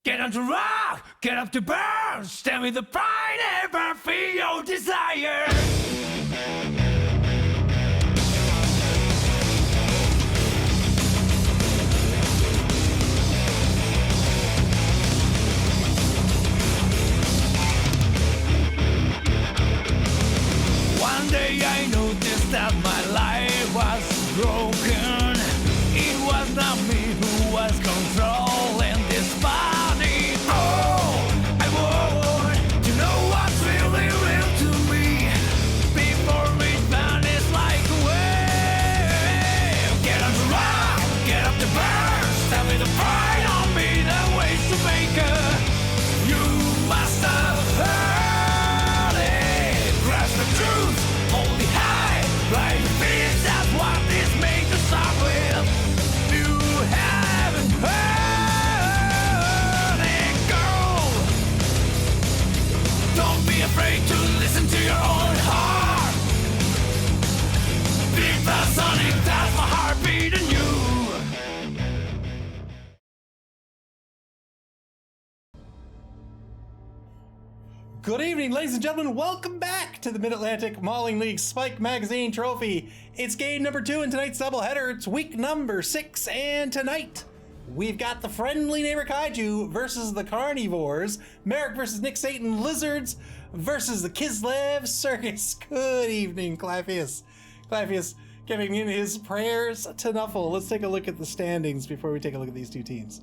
Get on to rock, get up to burn, stand with the pride, ever feel your desire. One day I noticed that my life was broken. It was not me who was controlling this body. Oh, I want to know what's really real to me before it vanishes like a wave. Get up to rock, get up to burn, stand with the pride on me, the ways to make her. You must have heard it. Grasp the truth, hold it high, right feet, that's what this made to start with. You haven't heard it, girl. Don't be afraid to listen to your own heart. Beat the sonic, that's my heartbeat in you. Good evening, ladies and gentlemen. Welcome back to the Mid-Atlantic Mauling League Spike Magazine Trophy. It's game number 2 in tonight's doubleheader. It's week number 6, and tonight we've got the Friendly Neighbor Kaiju versus the Carny-vores, Merrick versus Nick Satan Lizards versus the Kislev Circus. Good evening, Clavius. Clavius giving in his prayers to Nuffle. Let's take a look at the standings before we take a look at these two teams.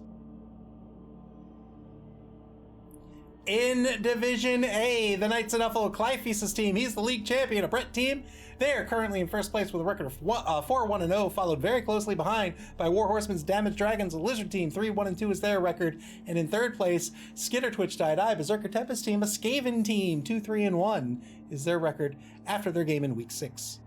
In Division A, the Knights of Nuffle, Clypheus' team, he's the league champion, a Brett team. They are currently in first place with a record of 4-1-0, followed very closely behind by Warhorseman's Damaged Dragons, a Lizard team, 3-1-2 is their record. And in third place, Skitter Twitch Died-Eye, Berserker Tempest team, a Skaven team, 2-3-1 is their record after their game in week 6.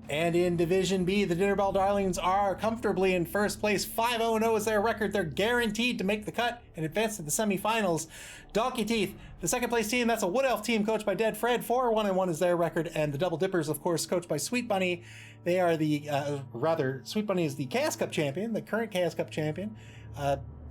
And in Division B, the Dinnerbell Darlings are comfortably in first place. 5-0 is their record. They're guaranteed to make the cut and advance to the semifinals. Donkey Teeth, the second place team, that's a Wood Elf team coached by Dead Fred. 4-1-1 is their record. And the Double Dippers, of course, coached by Sweet Bunny. They are the, Sweet Bunny is the Chaos Cup champion, the current Chaos Cup champion.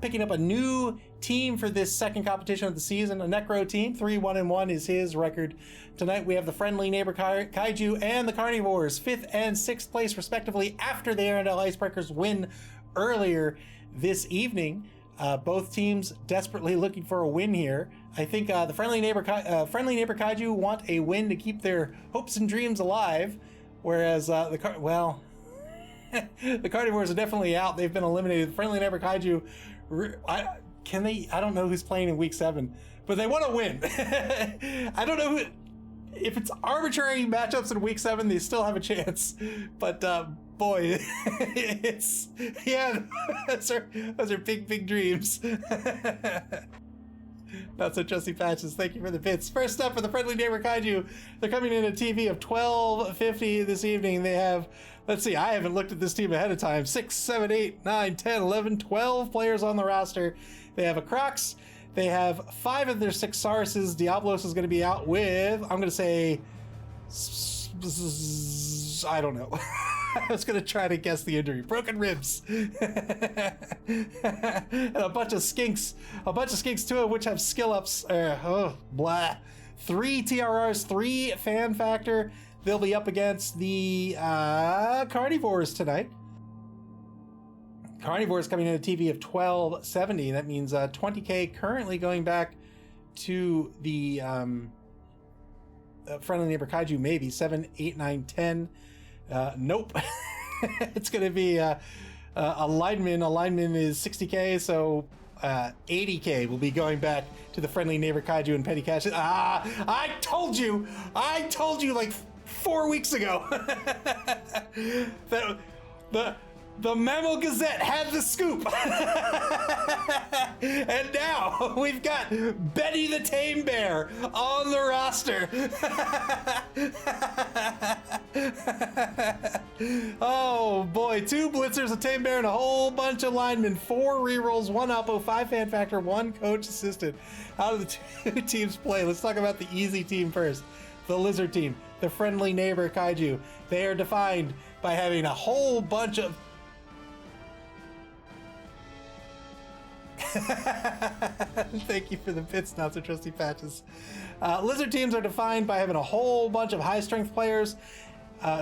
Picking up a new team for this second competition of the season, a Necro team. 3-1-1 is his record. Tonight we have the Friendly Neighbor Kaiju and the Carny-vores, 5th and 6th place respectively after the Arendelle Icebreakers win earlier this evening. Both teams desperately looking for a win here. I think the Friendly Neighbor Kaiju want a win to keep their hopes and dreams alive, whereas the Carny-vores are definitely out. They've been eliminated. The Friendly Neighbor Kaiju, I don't know who's playing in week 7, but they want to win. I don't know if it's arbitrary matchups in week 7, they still have a chance. But boy, those are big dreams. Not so trusty patches. Thank you for the bits. First up for the Friendly Neighbor Kaiju, they're coming in a TV of 1250 this evening. They have, let's see, I haven't looked at this team ahead of time. 6, 7, 8, 9, 10, 11, 12 players on the roster. They have a Crocs. They have 5 of their 6 Sauruses. Diablos is going to be out with, I'm going to say, I don't know. I was going to try to guess the injury. Broken ribs. And a bunch of skinks. A bunch of skinks, 2 of which have skill ups. 3 TRRs, 3 fan factor. They'll be up against the Carny-vores tonight. Carny-vores coming in a TV of 1270. That means 20K currently going back to the Friendly Neighbor Kaiju, maybe 7, 8, 9, 10. Nope. It's going to be a lineman. A lineman is 60K, so 80K will be going back to the Friendly Neighbor Kaiju and Petty Cash. I told you like 4 weeks ago that the Memo Gazette had the scoop. And now we've got Betty the Tame Bear on the roster. Oh boy, 2 blitzers, a Tame Bear, and a whole bunch of linemen. 4 rerolls, 1 oppo, 5 fan factor, 1 coach assistant. How do the 2 teams play? Let's talk about the easy team first. The Lizard team, the Friendly Neighbor Kaiju. They are defined by having a whole bunch of Thank you for the bits, not so trusty patches. Lizard teams are defined by having a whole bunch of high strength players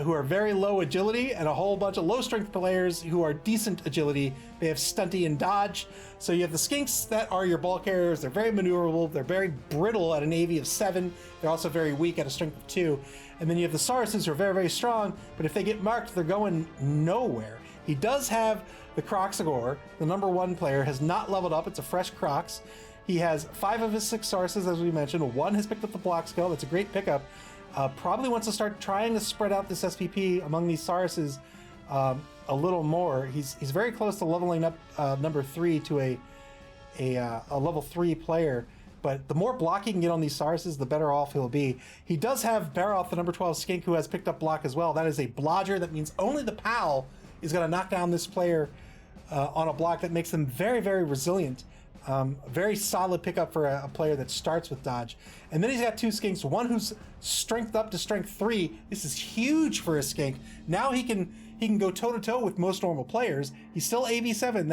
who are very low agility, and a whole bunch of low strength players who are decent agility. They have stunty and dodge. So you have the skinks that are your ball carriers. They're very maneuverable. They're very brittle at an AV of 7. They're also very weak at a strength of 2. And then you have the Sauruses who are very, very strong, but if they get marked, they're going nowhere. He does have the Croxagore. The number 1 player has not leveled up. It's a fresh Crocs. He has 5 of his 6 Sauruses, as we mentioned. 1 has picked up the block skill. That's a great pickup. Probably wants to start trying to spread out this SPP among these Sauruses a little more. He's very close to leveling up number 3 to a level 3 player. But the more block he can get on these Sauruses, the better off he'll be. He does have Baroth, the number 12 skink, who has picked up block as well. That is a blodger. That means only the PAL is going to knock down this player on a block. That makes them very, very resilient. Very solid pickup for a player that starts with dodge. And then he's got 2 skinks, one who's strength up to strength 3. This is huge for a skink. Now he can go toe to toe with most normal players. He's still AV7,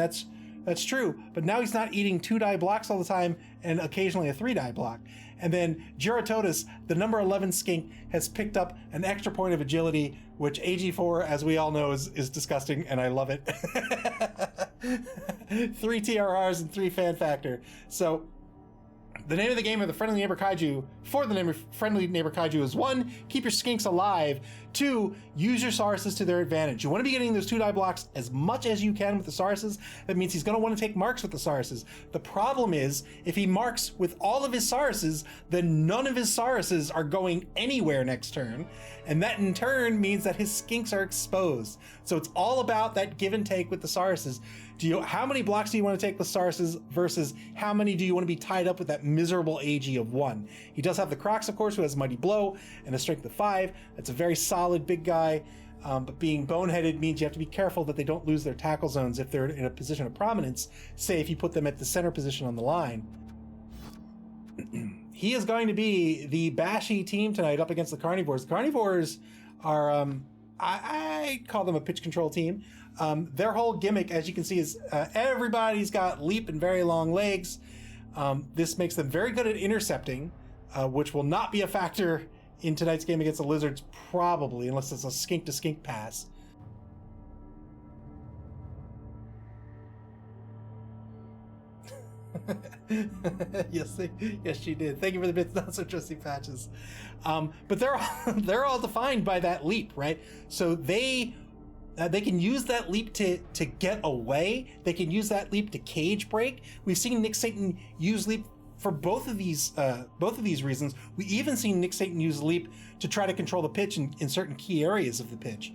that's true, but now he's not eating 2-die blocks all the time and occasionally a 3-die block. And then Giratotus, the number 11 skink, has picked up an extra point of agility, which AG4, as we all know, is disgusting, and I love it. 3 TRRs and 3 fan factor. So the name of the game of the Friendly Neighbor Kaiju for the Friendly Neighbor Kaiju is 1, keep your skinks alive. 2, use your Sauruses to their advantage. You want to be getting those 2-die blocks as much as you can with the Sauruses. That means he's going to want to take marks with the Sauruses. The problem is, if he marks with all of his Sauruses, then none of his Sauruses are going anywhere next turn. And that in turn means that his skinks are exposed. So it's all about that give and take with the Sauruses. How many blocks do you want to take with Sauruses versus how many do you want to be tied up with that miserable AG of 1? He does have the Crocs, of course, who has Mighty Blow and a strength of 5. That's a very solid big guy, but being boneheaded means you have to be careful that they don't lose their tackle zones if they're in a position of prominence, say if you put them at the center position on the line. He is going to be the bashy team tonight up against the Carny-vores. The Carny-vores are, I call them a pitch control team. Their whole gimmick, as you can see, is everybody's got leap and very long legs. This makes them very good at intercepting, which will not be a factor in tonight's game against the Lizards, probably, unless it's a skink-to-skink pass. Yes, she did. Thank you for the bits, not so trusty patches. But they're all defined by that leap, right? So they can use that leap to get away. They can use that leap to cage break. We've seen Nick Satan use leap for both of these reasons. We even seen Nick Satan use leap to try to control the pitch in certain key areas of the pitch.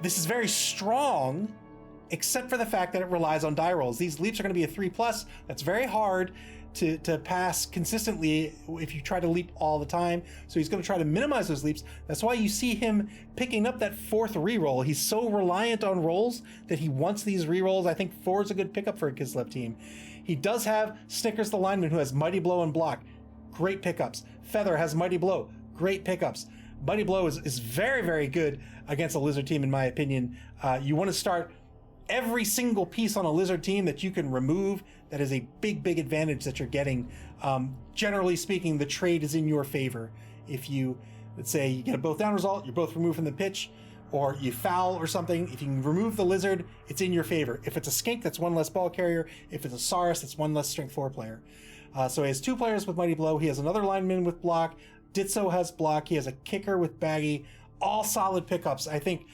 This is very strong, except for the fact that it relies on die rolls. These leaps are going to be a 3+. That's very hard to pass consistently if you try to leap all the time. So he's going to try to minimize those leaps. That's why you see him picking up that 4th reroll. He's so reliant on rolls that he wants these rerolls. I think 4 is a good pickup for a Kislev team. He does have Snickers the lineman, who has Mighty Blow and block. Great pickups. Feather has Mighty Blow. Great pickups. Mighty Blow is very, very good against a Lizard team, in my opinion. You want to start every single piece on a Lizard team that you can remove. That is a big, big advantage that you're getting. Generally speaking, the trade is in your favor. If you, let's say you get a both down result, you're both removed from the pitch, or you foul or something, if you can remove the Lizard, it's in your favor. If it's a skink, that's 1 less ball carrier. If it's a Saurus, that's 1 less strength 4 player. So he has 2 players with Mighty Blow. He has another lineman with block. Ditso has block. He has a kicker with baggy. All solid pickups. I think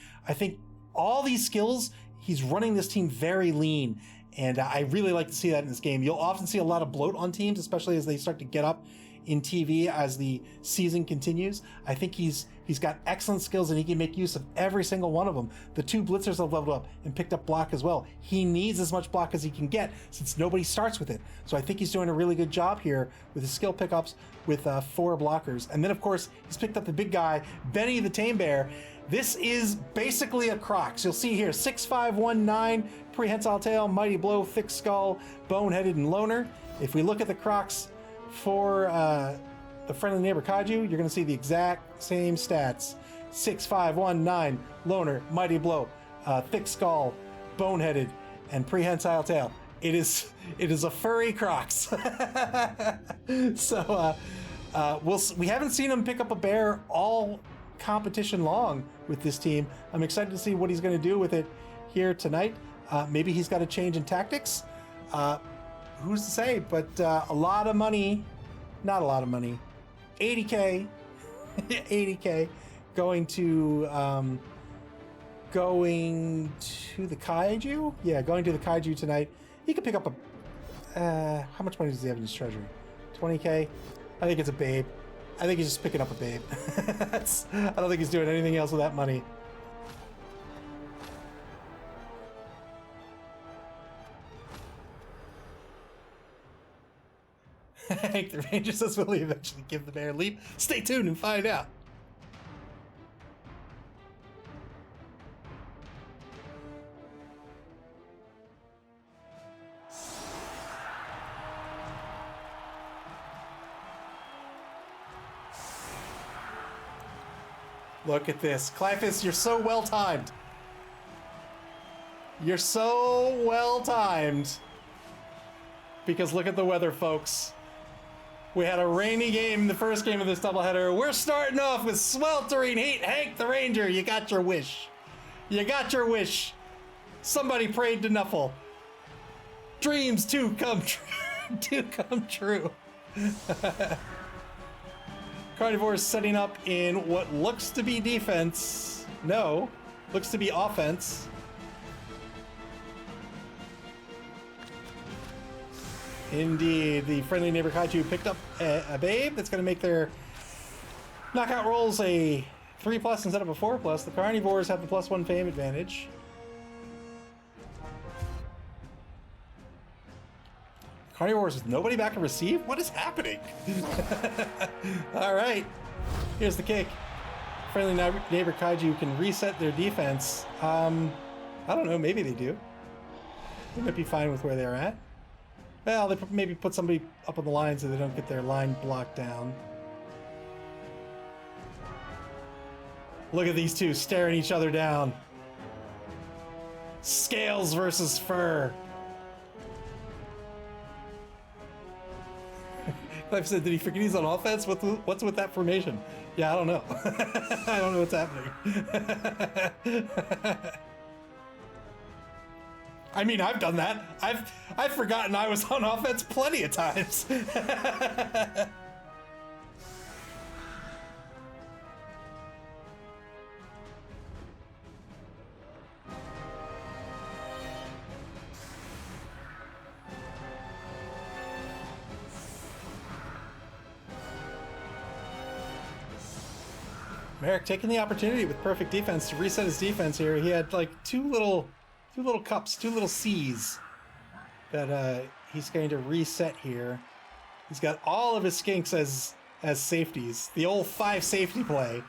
all these skills, he's running this team very lean, and I really like to see that in this game. You'll often see a lot of bloat on teams, especially as they start to get up in TV as the season continues. I think he's got excellent skills and he can make use of every single one of them. The 2 blitzers have leveled up and picked up block as well. He needs as much block as he can get since nobody starts with it. So I think he's doing a really good job here with his skill pickups with 4 blockers. And then of course, he's picked up the big guy, Benny the Tame Bear. This is basically a Crocs. You'll see here 6'5", prehensile tail, Mighty Blow, thick skull, boneheaded, and loner. If we look at the Crocs for the Friendly Neighbor Kaiju, you're going to see the exact same stats. 6'5", loner, Mighty Blow, thick skull, boneheaded, and prehensile tail. It is a furry Crocs. So we haven't seen him pick up a bear all competition long with this team. I'm excited to see what he's going to do with it here tonight. Maybe he's got a change in tactics. Who's to say? But a lot of money, not a lot of money, 80K, 80K going to the Kaiju. Yeah, going to the Kaiju tonight. He could pick up a. How much money does he have in his treasury? 20K. I think it's a babe. I think he's just picking up a babe. I don't think he's doing anything else with that money. Hank the Ranger says, will he eventually give the bear a leap? Stay tuned and find out. Look at this. Clyphus, you're so well timed. You're so well timed. Because look at the weather, folks. We had a rainy game in the first game of this doubleheader. We're starting off with sweltering heat. Hank the Ranger, you got your wish. You got your wish. Somebody prayed to Nuffle. Dreams to come true. Carny-vores setting up in what looks to be defense. No, looks to be offense. Indeed, the friendly neighbor Kaiju picked up a babe that's going to make their knockout rolls a 3+ instead of a 4+. The Carny-vores have the +1 fame advantage. Carny-vores with nobody back to receive? What is happening? All right, here's the kick. Friendly neighbor Kaiju can reset their defense. I don't know, maybe they do. They might be fine with where they're at. Well, they maybe put somebody up on the line so they don't get their line blocked down. Look at these two staring each other down. Scales versus fur. Clive said, did he forget he's on offense? What's with that formation? Yeah, I don't know. I don't know what's happening. I mean, I've done that. I've forgotten I was on offense plenty of times. Merrick taking the opportunity with perfect defense to reset his defense here. He had like two little cups, two little C's that he's going to reset here. He's got all of his skinks as safeties. The old 5 safety play.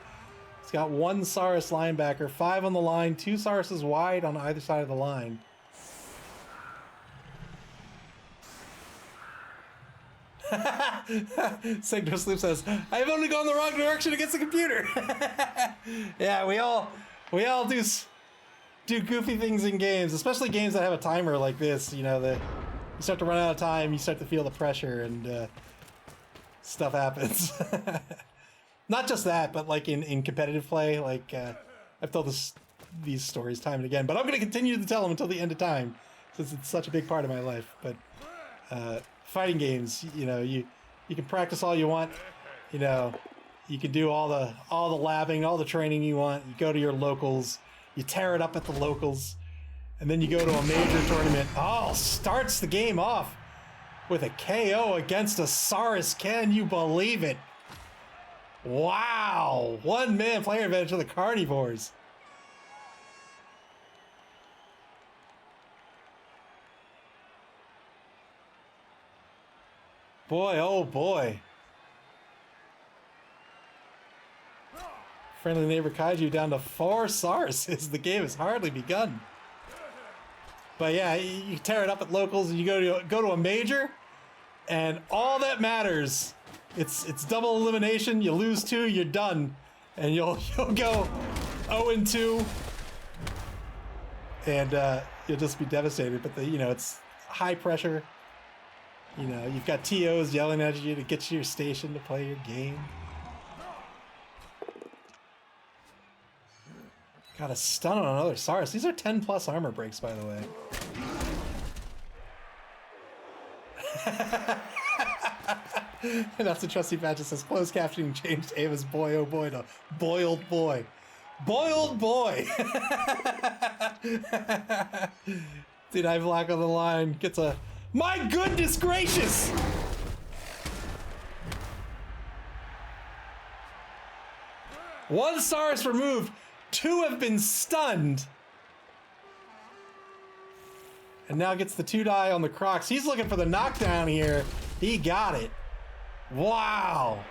He's got 1 Saurus linebacker, 5 on the line, 2 Sauruses wide on either side of the line. Signo Sleep says, I've only gone the wrong direction against the computer. Yeah, we all do goofy things in games, especially games that have a timer like this. You know, that you start to run out of time, you start to feel the pressure, and stuff happens. Not just that, but like in competitive play, like I've told these stories time and again, but I'm going to continue to tell them until the end of time, since it's such a big part of my life. But fighting games, you know, you can practice all you want, you know, you can do all the labbing, all the training you want. You go to your locals, you tear it up at the locals, and then you go to a major tournament. Oh, starts the game off with a KO against a Saurus. Can you believe it? Wow, 1-man player advantage for the Carny-vores. Boy, oh boy. Friendly neighbor Kaiju down to 4 Sauruses. The game has hardly begun. But yeah, you tear it up at locals and you go to a major, and all that matters, it's double elimination. You lose 2, you're done, and you'll go 0-2, and you'll just be devastated. But it's high pressure. You know, you've got TOs yelling at you to get to your station to play your game. Got a stun on another Saurus. These are 10 plus armor breaks, by the way. That's a trusty patch that says closed captioning changed Ava's boy oh boy to boiled boy. Boiled boy! Dude, I black on the line. Gets a... My goodness gracious! One Saurus removed. 2 have been stunned. And now gets the 2 die on the Crocs. He's looking for the knockdown here. He got it. Wow.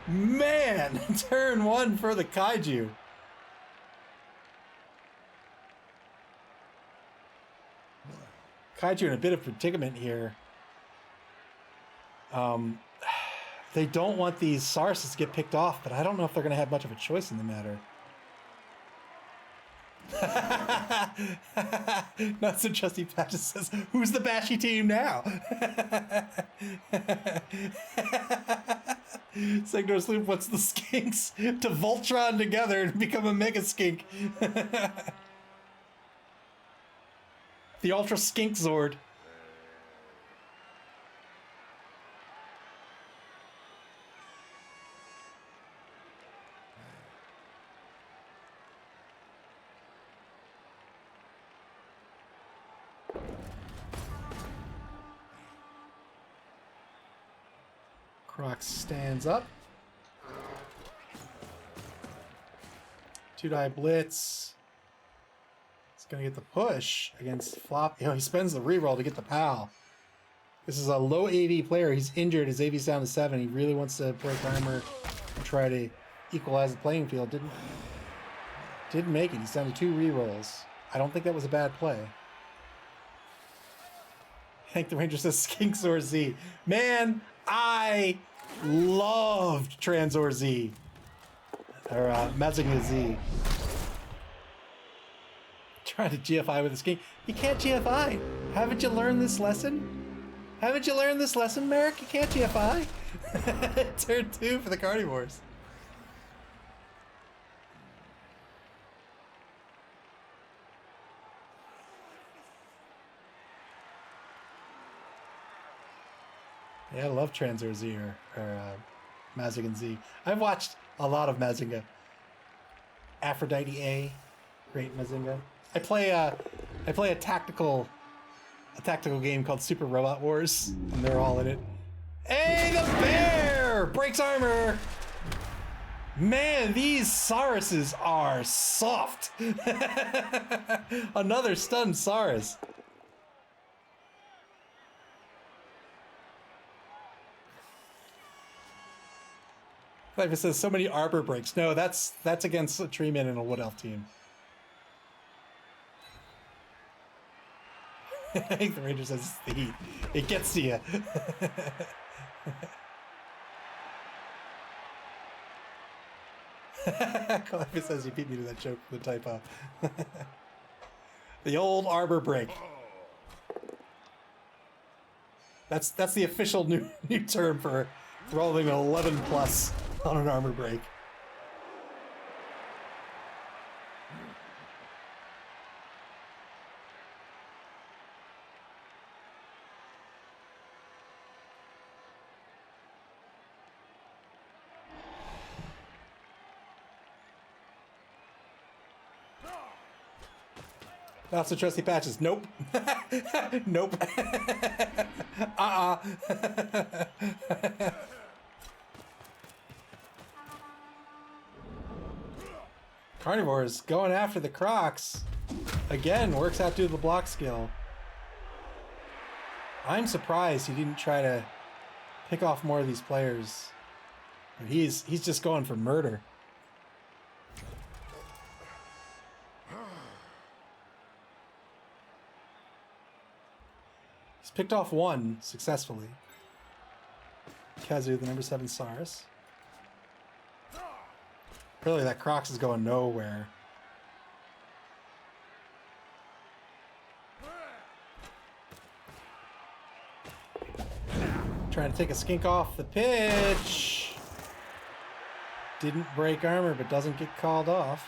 Man, turn 1 for the Kaiju. Kaiju in a bit of predicament here. They don't want these Sauruses to get picked off, but I don't know if they're going to have much of a choice in the matter. Not so trusty patch says, who's the bashy team now? Signor Sloop wants the skinks to Voltron together and become a mega skink. The Ultra Skink Zord. Croc stands up. 2-die blitz. He's gonna get the push against Flop. You know, he spends the reroll to get the PAL. This is a low AV player. He's injured. His AV's down to 7. He really wants to break armor and try to equalize the playing field. Didn't make it. He's down to 2 rerolls. I don't think that was a bad play. Hank the Ranger says Skinksor Z. Man, I loved Transor Z. Or Mazinga Z. Trying to GFI with a skink. You can't GFI. Haven't you learned this lesson? Haven't you learned this lesson, Merrick? You can't GFI. Turn 2 for the Carny-vores. Yeah, I love Transor Z or Mazinga Z. I've watched a lot of Mazinga. Aphrodite A, great Mazinga. I play a tactical game called Super Robot Wars, and they're all in it. Hey, the bear breaks armor. Man, these Sauruses are soft. Another stunned Saurus. Like it says, so many arbor breaks. No, that's against a Treeman and a Wood Elf team. I think the Ranger says it's the heat. It gets to you. Clever says you beat me to that joke with the typo. The old arbor break. That's the official new term for rolling an 11 plus on an armor break. Not so trusty patches. Nope. Nope. Carny-vores going after the Crocs. Again, works out due to the block skill. I'm surprised he didn't try to pick off more of these players. He's just going for murder. He's picked off 1 successfully. Kazu, the number 7 Saurus. Really, that Crocs is going nowhere. trying to take a skink off the pitch. Didn't break armor, but doesn't get called off.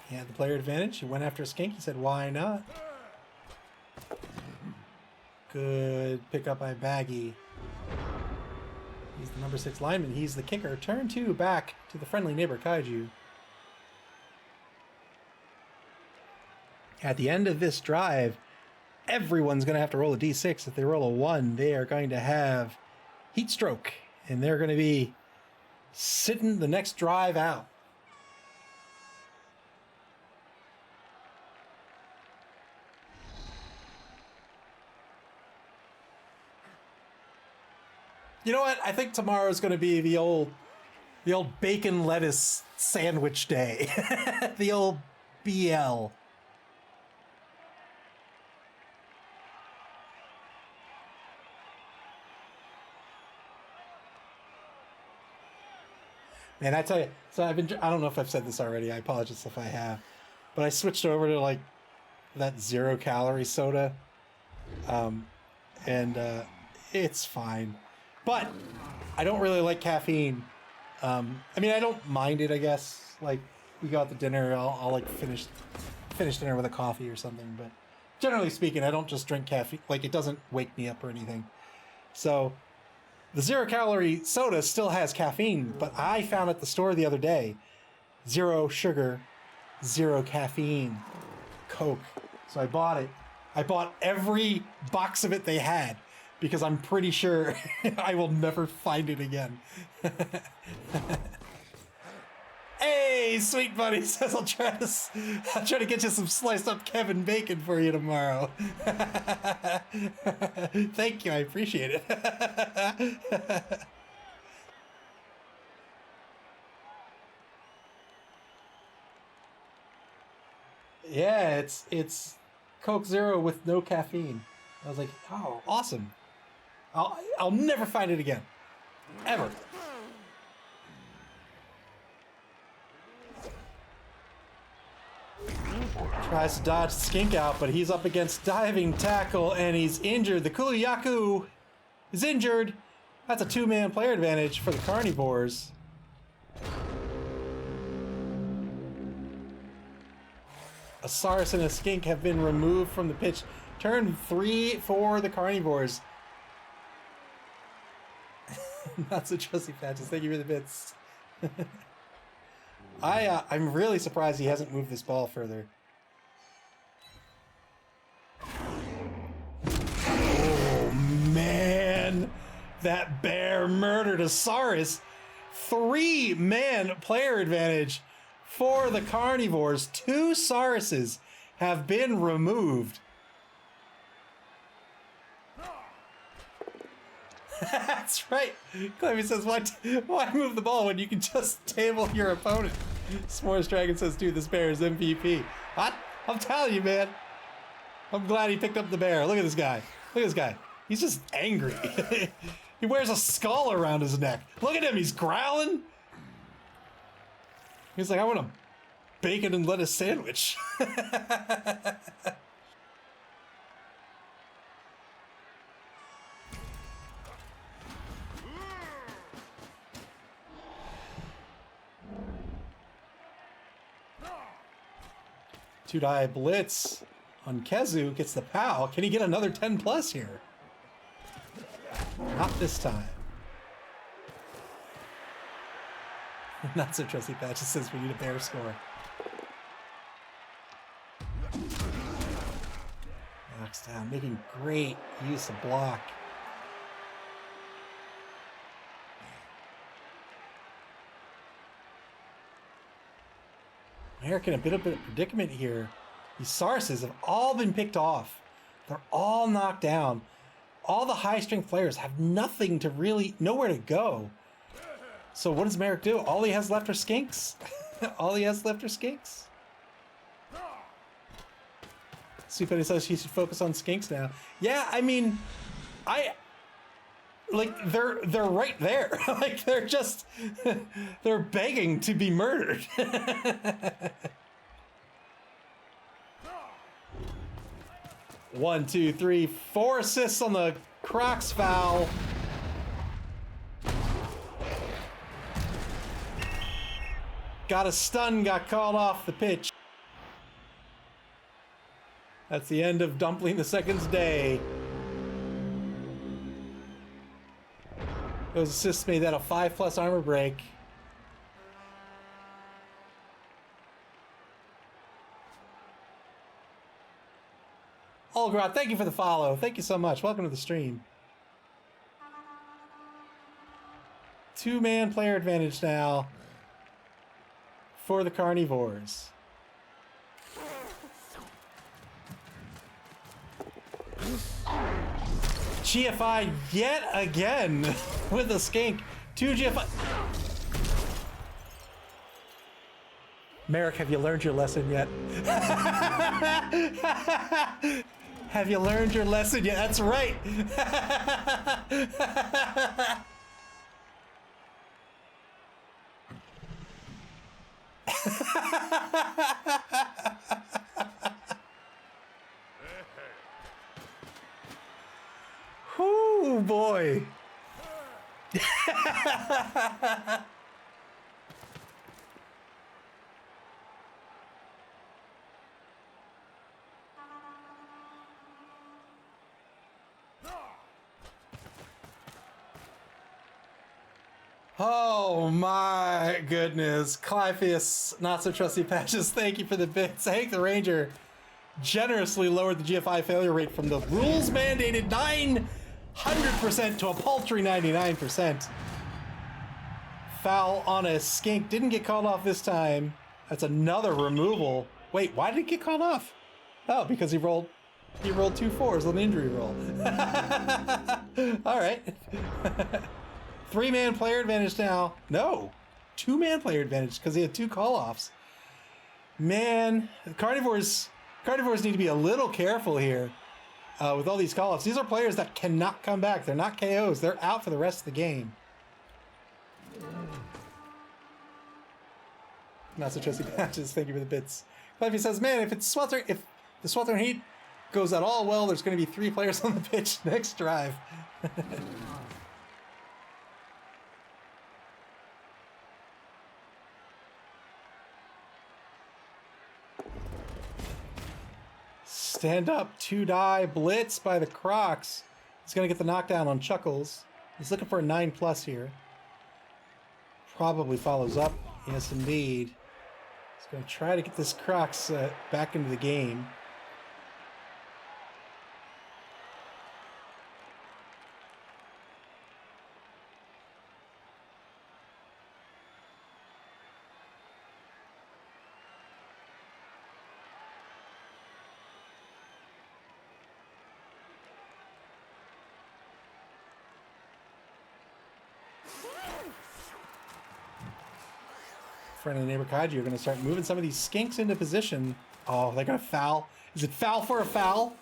He had the player advantage. He went after a skink. He said, why not? Good pickup by Baggy. He's the number 6 lineman. He's the kicker. Turn 2 back to the friendly neighbor Kaiju. At the end of this drive, everyone's going to have to roll a d6. If they roll a 1, they are going to have heat stroke. And they're going to be sitting the next drive out. You know what? I think tomorrow's going to be the old bacon lettuce sandwich day. The old BL. Man, I tell you, so I don't know if I've said this already. I apologize if I have, but I switched over to like that 0-calorie soda. It's fine. But I don't really like caffeine. I mean, I don't mind it, I guess. Like, we go out to dinner, I'll like finish dinner with a coffee or something. But generally speaking, I don't just drink caffeine. Like, it doesn't wake me up or anything. So the 0-calorie soda still has caffeine, but I found at the store the other day, 0 sugar, 0 caffeine Coke. So I bought it. I bought every box of it they had, because I'm pretty sure I will never find it again. Hey, Sweet Buddy says I'll try to get you some sliced up Kevin bacon for you tomorrow. Thank you, I appreciate it. Yeah, it's Coke Zero with no caffeine. I was like, oh, awesome. I'll never find it again. Ever. Tries to dodge Skink out, but he's up against diving tackle and he's injured. The Kuliyaku is injured. That's a 2-man player advantage for the Carny-vores. A Saurus and a Skink have been removed from the pitch. Turn 3 for the Carny-vores. Not so trusty patches. Thank you for the bits. I'm really surprised he hasn't moved this ball further. Oh man, that bear murdered a Saurus. 3-man player advantage for the Carny-vores. 2 Sauruses have been removed. That's right. Clemmy says, why move the ball when you can just table your opponent? S'mores Dragon says, dude, this bear is MVP. What? I'm telling you, man. I'm glad he picked up the bear. Look at this guy. Look at this guy. He's just angry. He wears a skull around his neck. Look at him. He's growling. He's like, I want a bacon and lettuce sandwich. Two-die blitz on Kezu, gets the POW. Can he get another 10 plus here? Not this time. Not so trusty patches says we need a bear score. Knocks down, making great use of block. American a bit of a predicament here. These Sauruses have all been picked off. They're all knocked down. All the high strength players have nothing to really, nowhere to go. So what does Merrick do? All he has left are skinks. All he has left are skinks. Supany says he should focus on skinks now. Yeah, I mean, they're right there. Like they're just they're begging to be murdered. 1, 2, 3, 4 assists on the Crocs foul. Got a stun, got called off the pitch. That's the end of Dumpling the Second's day. Those assists made that a 5+ armor break. Olgrot, thank you for the follow. Thank you so much. Welcome to the stream. 2-man player advantage now for the Carny-vores. GFI yet again with a skink. 2 GFI. Merrick, have you learned your lesson yet? Have you learned your lesson yet? That's right. Whoo, boy. Oh my goodness. Clypheus, not so trusty patches, thank you for the bits. Hank the Ranger generously lowered the GFI failure rate from the rules mandated 900% to a paltry 99%. Foul on a skink. Didn't get called off this time. That's another removal. Wait, why did it get called off? Oh, because he rolled 2 4s on the injury roll. All right. 3-man player advantage now. No, 2-man player advantage because he had 2 call-offs. Man, the Carny-vores need to be a little careful here with all these call-offs. These are players that cannot come back. They're not KOs. They're out for the rest of the game. Not so trusty patches. Thank you for the bits. Cliffy says, man, if the Sweltering Heat goes at all well, there's going to be 3 players on the pitch next drive. Stand up, 2-die blitz by the Crocs. He's going to get the knockdown on Chuckles. He's looking for a 9+ here. Probably follows up. Yes, indeed. He's going to try to get this Crocs back into the game. Friendly neighbor Kaiju are going to start moving some of these skinks into position. Oh, they're going to foul. Is it foul for a foul?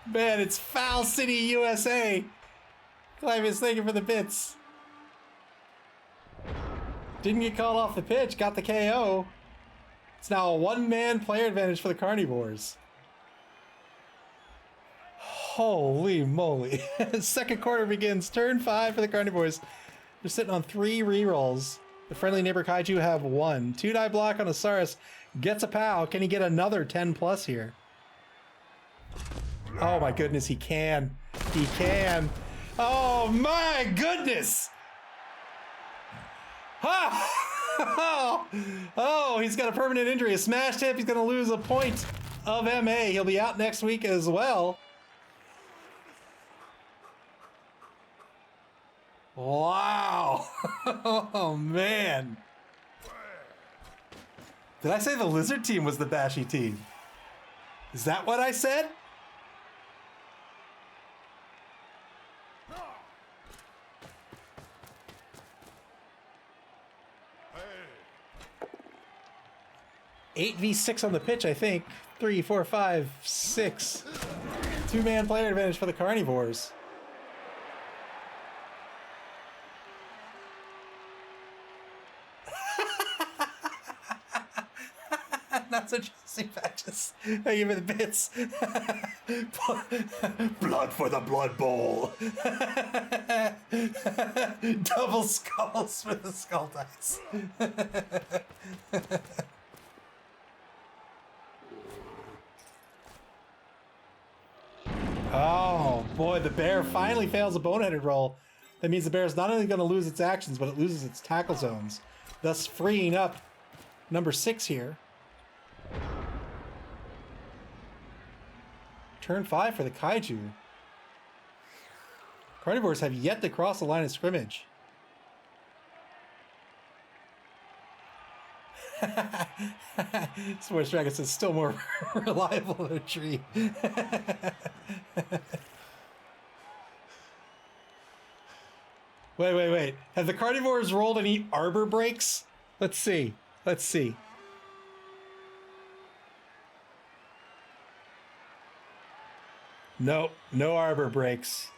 Man, it's Foul City, USA. Clivis, thank you for the bits. Didn't get called off the pitch, got the KO. It's now a 1-man player advantage for the Carny-vores. Holy moly. Second quarter begins. Turn 5 for the Carny-vores. They're sitting on 3 rerolls. The friendly neighbor Kaiju have 1. 2-die block on Osiris. Gets a POW. Can he get another 10+ here? Oh my goodness, he can. He can. Oh my goodness! Oh, he's got a permanent injury. A smashed hip. He's going to lose a point of MA. He'll be out next week as well. Wow. Oh, man. Did I say the Lizard team was the bashy team? Is that what I said? Hey. 8v6 on the pitch, I think. 3, 4, 5, 6. 2-man player advantage for the Carny-vores. Not so juicy patches. I give it the bits. Blood for the blood bowl. Double skulls for the skull dice. Oh boy, the bear finally fails a boneheaded roll. That means the bear is not only going to lose its actions, but it loses its tackle zones, thus freeing up number 6 here. Turn 5 for the Kaiju. Carnivores have yet to cross the line of scrimmage. Sports Dragon says still more reliable than a tree. Wait. Have the Carnivores rolled any arbor breaks? Let's see. Nope, no arbor breaks.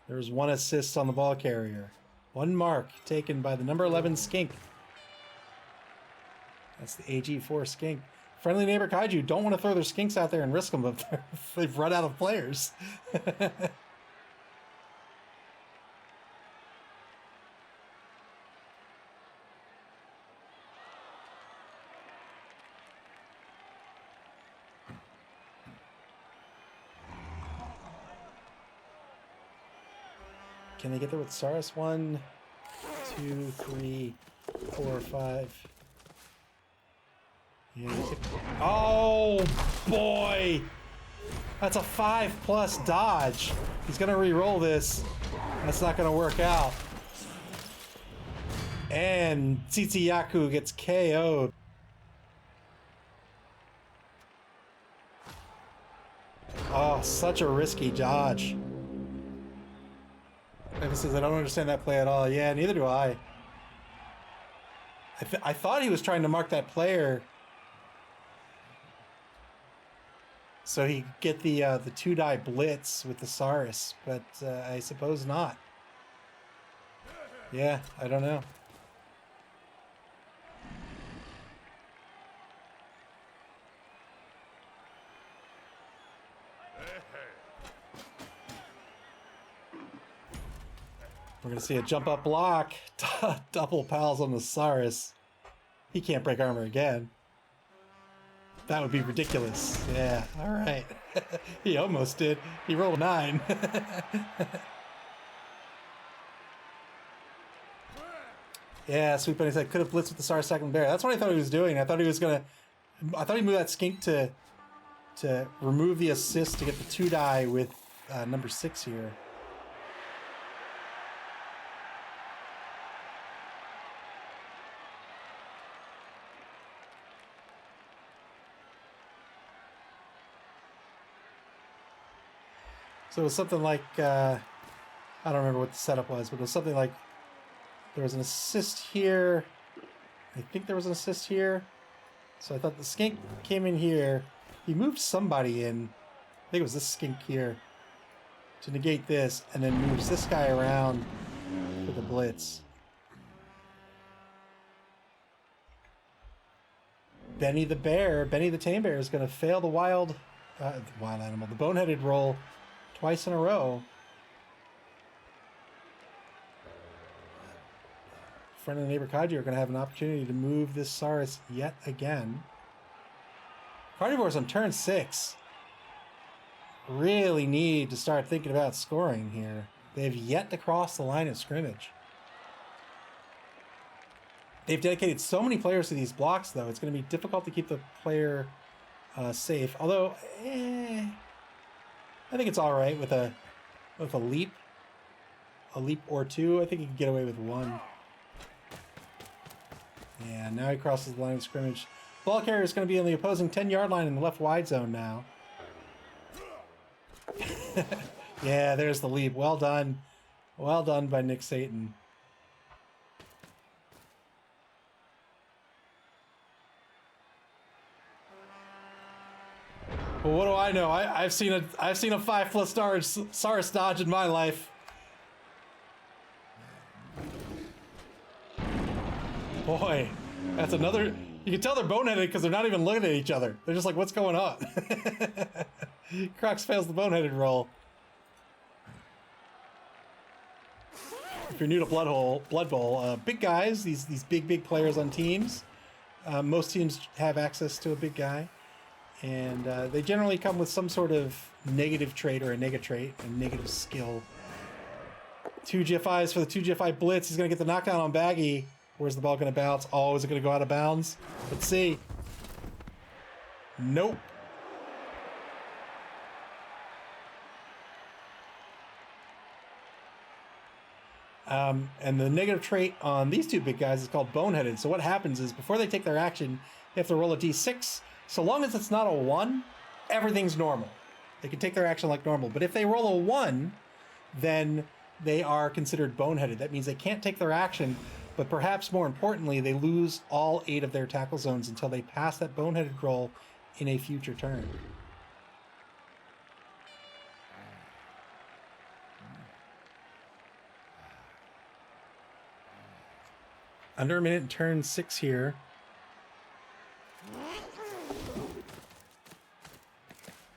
There's 1 assist on the ball carrier. 1 mark taken by the number 11 Skink. That's the AG4 Skink. Friendly neighbor Kaiju don't want to throw their skinks out there and risk them if they've run out of players. Can they get there with Saurus? 1, 2, 3, 4, 5. Yeah. Oh boy! That's a 5+ dodge. He's gonna re-roll this. That's not gonna work out. And Tsitsiyaku gets KO'd. Oh, such a risky dodge. Evan says, I don't understand that play at all. Yeah, neither do I. I thought he was trying to mark that player so he could get the 2-die blitz with the Saurus, but I suppose not. Yeah, I don't know. We're going to see a jump up block. Double pals on the Saurus. He can't break armor again. That would be ridiculous. Yeah, all right. He almost did. He rolled a 9. Yeah, Sweet Bunny said, could have blitzed with the Saurus second bear. That's what I thought he was doing. I thought he moved that skink to remove the assist to get the 2-die with number 6 here. So it was something like, I don't remember what the setup was, but it was something like there was an assist here. I think there was an assist here. So I thought the skink came in here. He moved somebody in. I think it was this skink here to negate this, and then moves this guy around for the blitz. Benny the bear, Benny the tame bear is going to fail the wild animal, the boneheaded roll twice in a row. Friend and neighbor Kaiju are going to have an opportunity to move this Saurus yet again. Carnivores on turn 6 really need to start thinking about scoring here. They've yet to cross the line of scrimmage. They've dedicated so many players to these blocks, though. It's going to be difficult to keep the player safe. Although, I think it's all right with a leap or 2. I think he can get away with 1. Yeah, now he crosses the line of scrimmage. Ball carrier is going to be on the opposing 10-yard line in the left wide zone now. Yeah, there's the leap. Well done. Well done by Nick Satan. Well, what do I know? I've seen a 5+ star Saurus dodge in my life. Boy, that's another. You can tell they're boneheaded because they're not even looking at each other. They're just like, "What's going on?" Crocs fails the boneheaded roll. If you're new to Blood Bowl, big guys, these big players on teams. Most teams have access to a big guy. And they generally come with some sort of negative trait or a nega trait, a negative skill. 2 GFIs for the 2 GFI blitz. He's going to get the knockdown on Baggy. Where's the ball going to bounce? Oh, is it going to go out of bounds? Let's see. Nope. And the negative trait on these 2 big guys is called boneheaded. So what happens is before they take their action, they have to roll a d6. So long as it's not a 1, everything's normal. They can take their action like normal. But if they roll a 1, then they are considered boneheaded. That means they can't take their action, but perhaps more importantly, they lose all 8 of their tackle zones until they pass that boneheaded roll in a future turn. Under a minute in turn 6 here.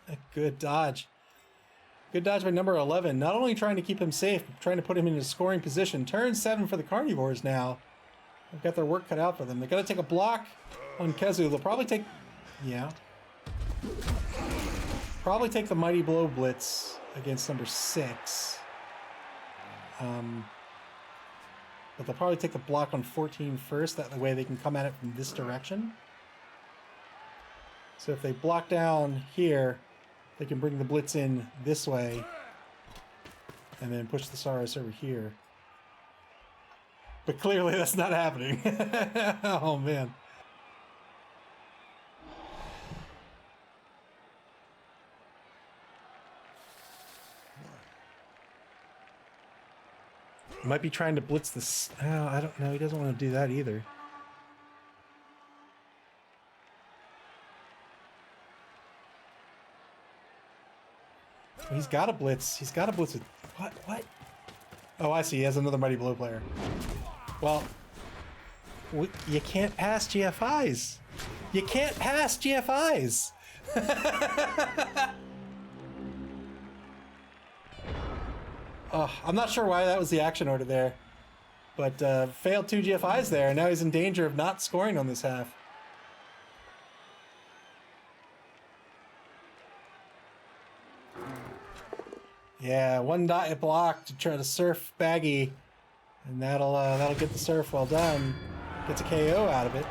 A good dodge. Good dodge by number 11. Not only trying to keep him safe, but trying to put him in a scoring position. Turn 7 for the Carny-vores now. They've got their work cut out for them. They got to take a block on Kezu. They'll probably take... Yeah. Probably take the Mighty Blow Blitz against number 6. But they'll probably take the block on 14 first. That way they can come at it from this direction. So if they block down here, they can bring the blitz in this way and then push the Saurus over here. But clearly that's not happening. Oh, man. Might be trying to blitz this. Oh, I don't know. He doesn't want to do that either. He's got a blitz. He's got a blitz with... What? Oh, I see. He has another Mighty Blow player. Well, you can't pass GFIs. You can't pass GFIs. Oh, I'm not sure why that was the action order there. But failed 2 GFIs there, and now he's in danger of not scoring on this half. Yeah, 1 dot block to try to surf Baggy, and that'll get the surf well done. Gets a KO out of it.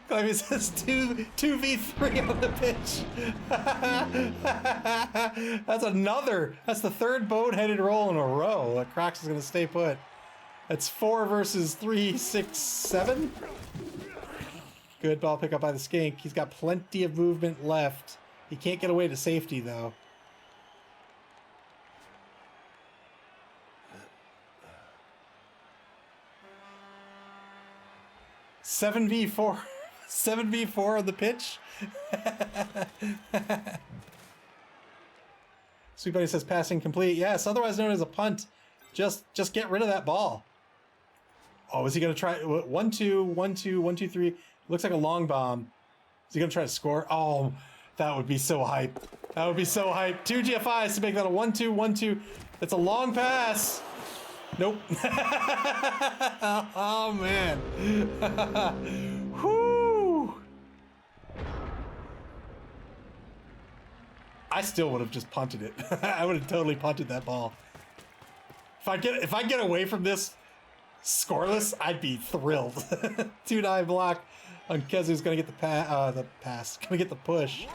Clemmy says 2v3 on the pitch. That's the 3rd boneheaded roll in a row. Crocs is going to stay put. That's 4 versus 3, 6, 7. Good ball pickup by the Skink. He's got plenty of movement left. He can't get away to safety, though. Seven v 4 on the pitch. Sweet Buddy says passing complete. Yes, otherwise known as a punt. Just get rid of that ball. Oh, is he gonna try 1 2 1 2 1 2 3? Looks like a long bomb. Is he gonna try to score? Oh, that would be so hype. That would be so hype. 2 GFIs to make that a 1 2 1 2. That's a long pass. Nope. Oh, man. Whoo! I still would have just punted it. I would have totally punted that ball. If I get away from this scoreless, I'd be thrilled. 2-9 block on Kezu's gonna get the pass. Gonna get the push.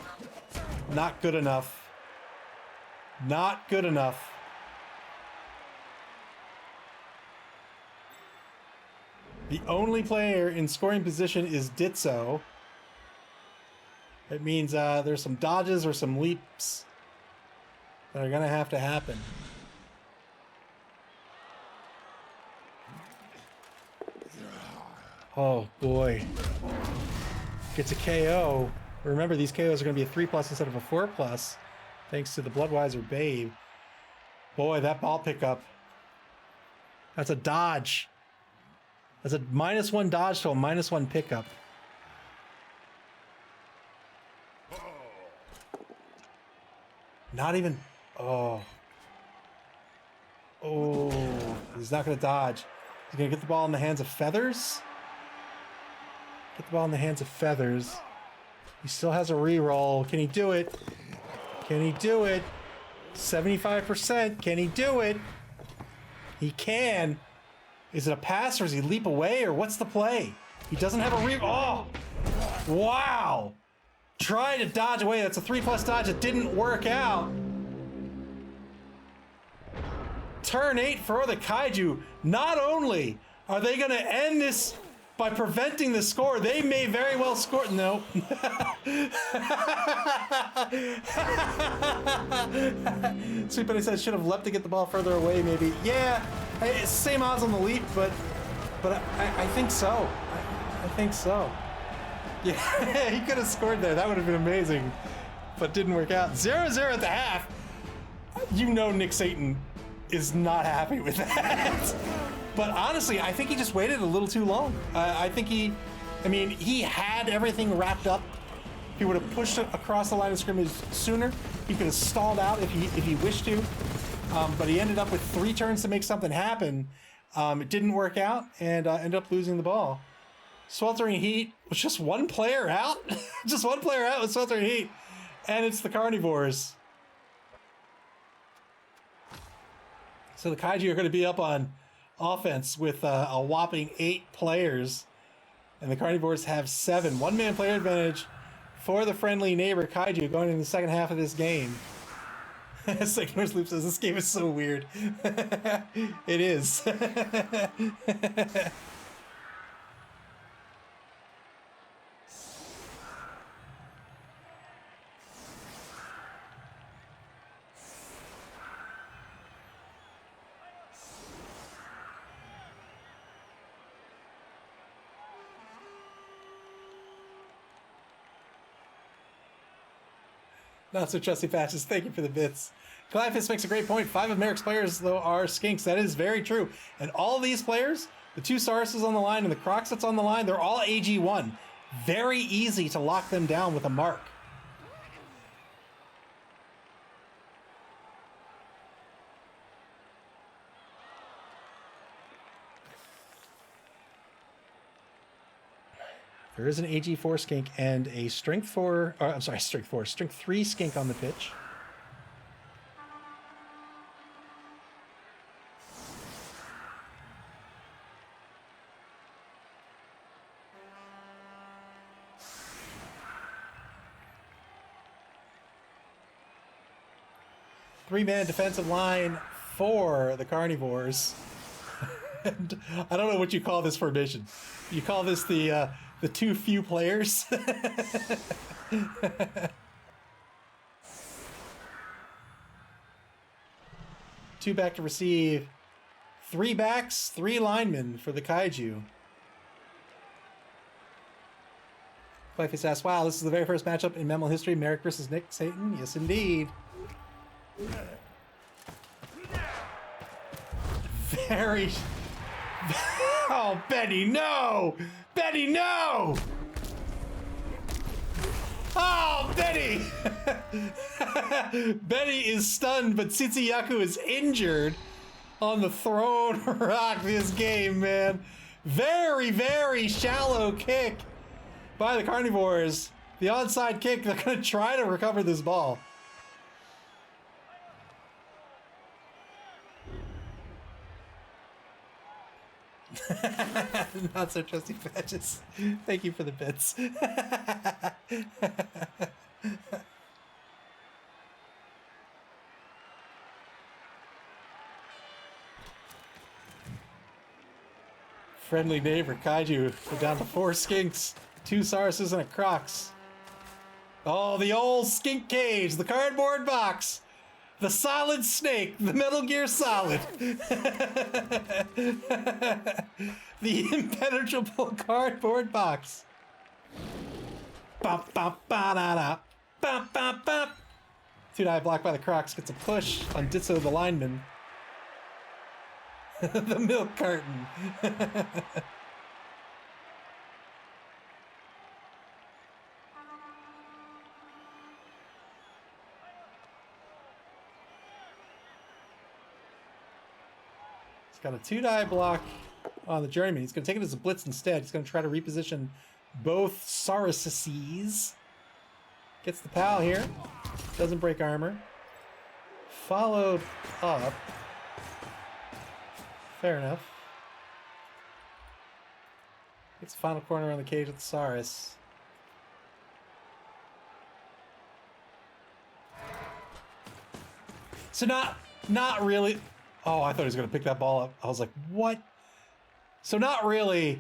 Not good enough. Not good enough. The only player in scoring position is Ditzo. It means there's some dodges or some leaps that are gonna have to happen. Oh boy. Gets a KO. Remember, these KOs are gonna be a 3+ instead of a 4+, thanks to the Bloodweiser Babe. Boy, that ball pickup. That's a dodge. That's a -1 dodge to a -1 pickup. Not even... Oh. Oh. He's not going to dodge. He's going to get the ball in the hands of Feathers. Get the ball in the hands of Feathers. He still has a reroll. Can he do it? Can he do it? 75%. Can he do it? He can. Is it a pass or does he leap away or what's the play? He doesn't have a Oh! Wow! Try to dodge away. That's a 3+ dodge. It didn't work out. Turn 8 for the Kaiju. Not only are they going to end this by preventing the score, they may very well score. No. Sweet Bunny says should have leapt to get the ball further away. Maybe. Yeah. Same odds on the leap, but I think so. I think so. Yeah, he could have scored there. That would have been amazing, but didn't work out. 0-0 at the half. You know Nick Satan is not happy with that. But honestly, I think he just waited a little too long. I think he had everything wrapped up. He would have pushed it across the line of scrimmage sooner. He could have stalled out if he wished to. But he ended up with 3 turns to make something happen. It didn't work out and ended up losing the ball. Sweltering Heat was just one player out. Just one player out with Sweltering Heat. And it's the Carny-vores. So the Kaiju are going to be up on offense with a whopping 8 players. And the Carny-vores have 7. One-man player advantage for the friendly neighbor Kaiju going into the second half of this game. Signors Loop says this game is so weird. It is. Not so trusty patches. Thank you for the bits. Clyphus makes a great point. 5 of Merrick's players, though, are skinks. That is very true. And all these players, the 2 Sauruses on the line and the Crocs that's on the line, they're all AG1. Very easy to lock them down with a mark. There is an AG4 skink and a strength 3 skink on the pitch. Three-man defensive line for the Carny-vores. And I don't know what you call this formation. You call this the too few players? 2 back to receive. 3 backs, 3 linemen for the Kaiju. Clyphus asks, wow, this is the very first matchup in MAML history. Merrick versus Nick Satan? Yes, indeed. Very... Oh, Betty, no! Betty, no! Oh, Betty! Betty is stunned, but Tsitsuyaku is injured on the Throne Rock this game, man. Very, very shallow kick by the Carny-vores. The onside kick, they're going to try to recover this ball. Not so trusty patches. Thank you for the bits. Friendly neighbor Kaiju. We're down to 4 skinks, 2 Sauruses, and a Crocs. Oh, the old skink cage, the cardboard box. The Solid Snake, the Metal Gear Solid. The impenetrable cardboard box. Bop, bop, ba-da-da. Bop, bop, bop. Two-die blocked by the Crocs gets a push on Ditso the lineman. The milk carton. He's got a two-die block on the journeyman. He's going to take it as a blitz instead. He's going to try to reposition both Sauruses. Gets the pal here. Doesn't break armor. Followed up. Fair enough. Gets the final corner on the cage with the Saurus. So not really. Oh, I thought he was going to pick that ball up. I was like, what? So not really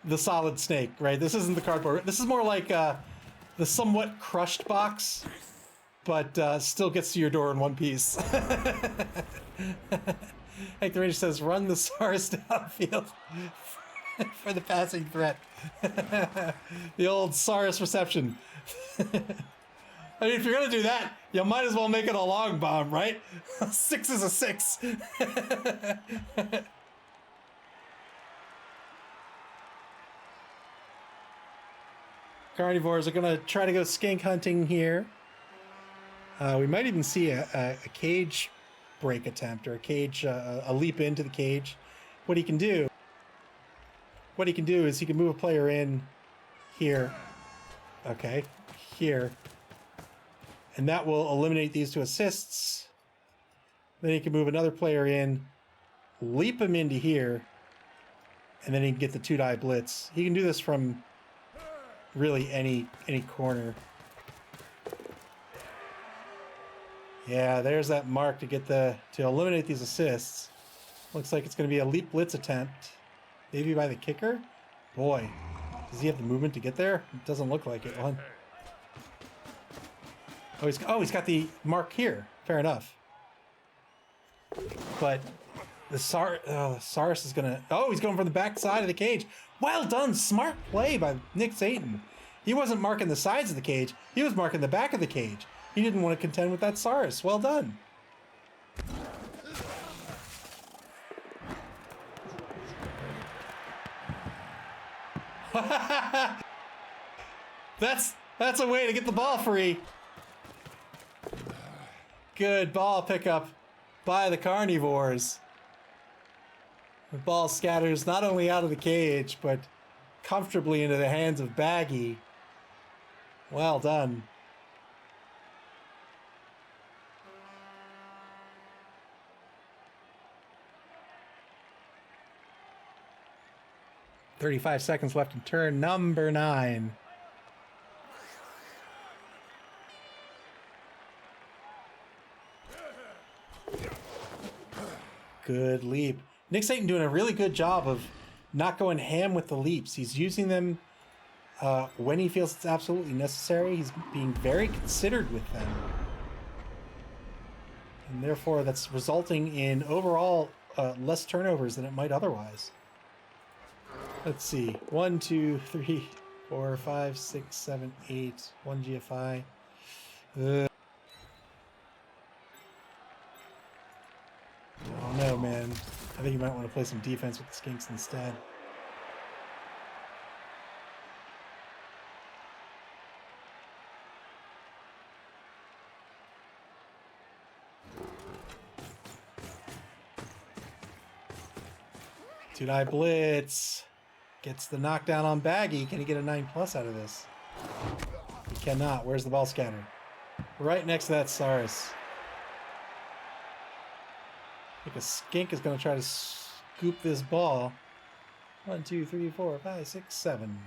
the Solid Snake, right? This isn't the cardboard. This is more like the somewhat crushed box, but still gets to your door in one piece. Hank the Ranger says, run the Saurus downfield for the passing threat. The old Saurus reception. I mean, if you're going to do that, you might as well make it a long bomb, right? 6 is a 6. Carnivores are going to try to go skink hunting here. We might even see a cage break attempt, or a cage, a leap into the cage. What he can do is he can move a player in here. Okay, here. And that will eliminate these two assists. Then he can move another player in, leap him into here, and then he can get the two-die blitz. He can do this from really any corner. Yeah, there's that mark to get to eliminate these assists. Looks like it's going to be a leap blitz attempt. Maybe by the kicker? Boy, does he have the movement to get there? It doesn't look like it. One. Oh, he's got the mark here. Fair enough. But the Saurus is gonna. Oh, he's going from the back side of the cage. Well done, smart play by Nick Satan. He wasn't marking the sides of the cage. He was marking the back of the cage. He didn't want to contend with that Saurus. Well done. That's a way to get the ball free. Good ball pickup by the Carnivores. The ball scatters not only out of the cage, but comfortably into the hands of Baggy. Well done. "35 seconds left in turn number 9. Good leap. Nick Satan doing a really good job of not going ham with the leaps. He's using them when he feels it's absolutely necessary. He's being very considered with them. And therefore, that's resulting in overall less turnovers than it might otherwise. Let's see. 1, 2, 3, 4, 5, 6, 7, 8. 1 GFI. Oh no, man. I think you might want to play some defense with the Skinks instead. Two-die blitz. Gets the knockdown on Baggy. Can he get a 9+ out of this? He cannot. Where's the ball scatter? Right next to that Saurus. I think a Skink is going to try to scoop this ball. 1, 2, 3, 4, 5, 6, 7.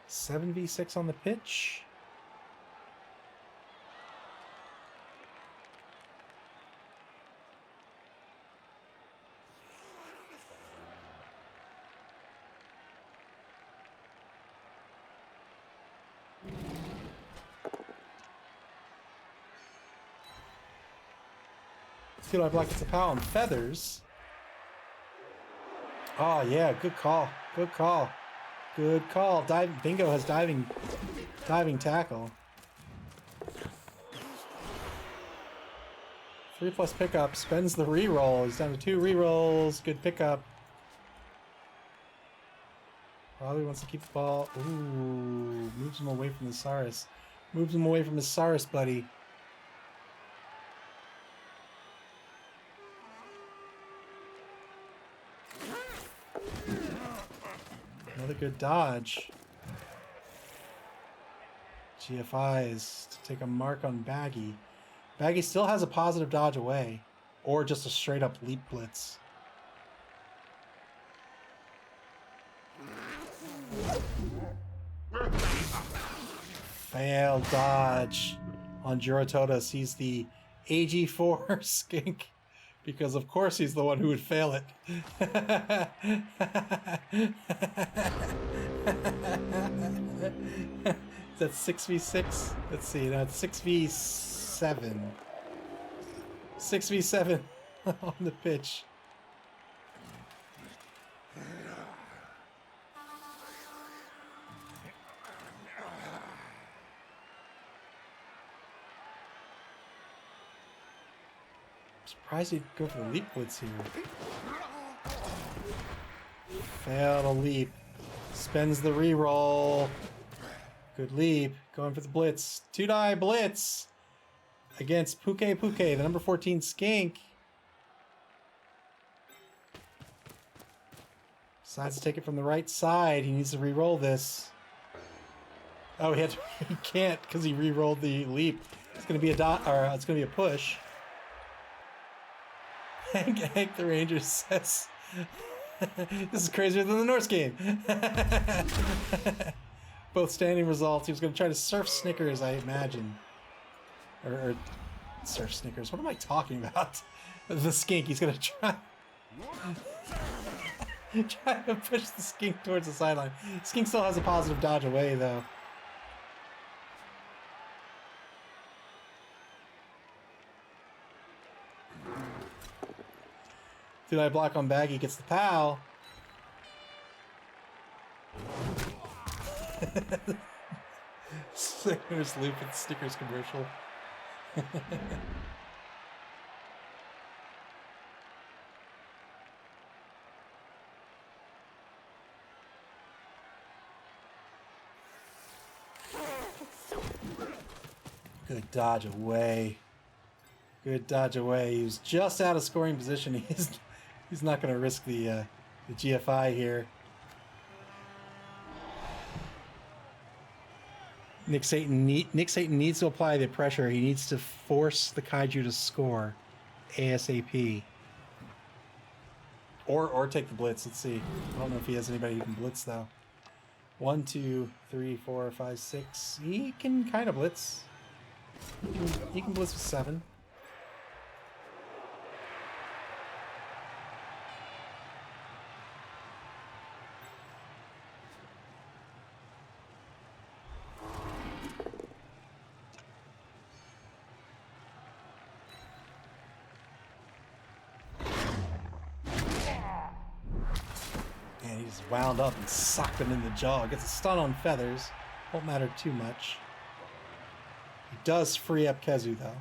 Seven v 6 on the pitch. Two-Eye Black gets a pal on feathers. Oh, yeah, good call. Good call. Good call. Bingo has diving tackle. 3+ pickup. Spends the reroll. He's down to 2 rerolls. Good pickup. Probably wants to keep the ball. Ooh, moves him away from the Saurus. Moves him away from his Saurus buddy. Another good dodge. GFIs to take a mark on Baggy. Baggy still has a positive dodge away. Or just a straight up leap blitz. Failed dodge on Jurotoda. Sees the AG4 skink. Because of course he's the one who would fail it. Is that 6v6? Let's see, that's 6v7. 6v7 on the pitch. Surprised he'd go for the leap blitz here. Failed a leap. Spends the reroll. Good leap. Going for the blitz. 2-die blitz against Puke, the number 14 skink. Decides to take it from the right side. He needs to reroll this. Oh, he can't because he rerolled the leap. It's going to be it's going to be a push. Hank the Ranger says, this is crazier than the Norse game. Both standing results. He was going to try to surf Snickers, I imagine. Or surf Snickers. What am I talking about? The skink. He's going to try to push the skink towards the sideline. Skink still has a positive dodge away, though. Two-eye block on Baggy, gets the pal. Snickers loop at Snickers commercial. Good dodge away. Good dodge away. He was just out of scoring position. He's not going to risk the GFI here. Nick Satan needs to apply the pressure. He needs to force the Kaiju to score ASAP. Or take the blitz. Let's see. I don't know if he has anybody who can blitz though. 1, 2, 3, 4, 5, 6. He can kind of blitz. He can blitz with 7. And he just wound up and socked him in the jaw. Gets a stun on feathers. Won't matter too much. He does free up Kezu, though.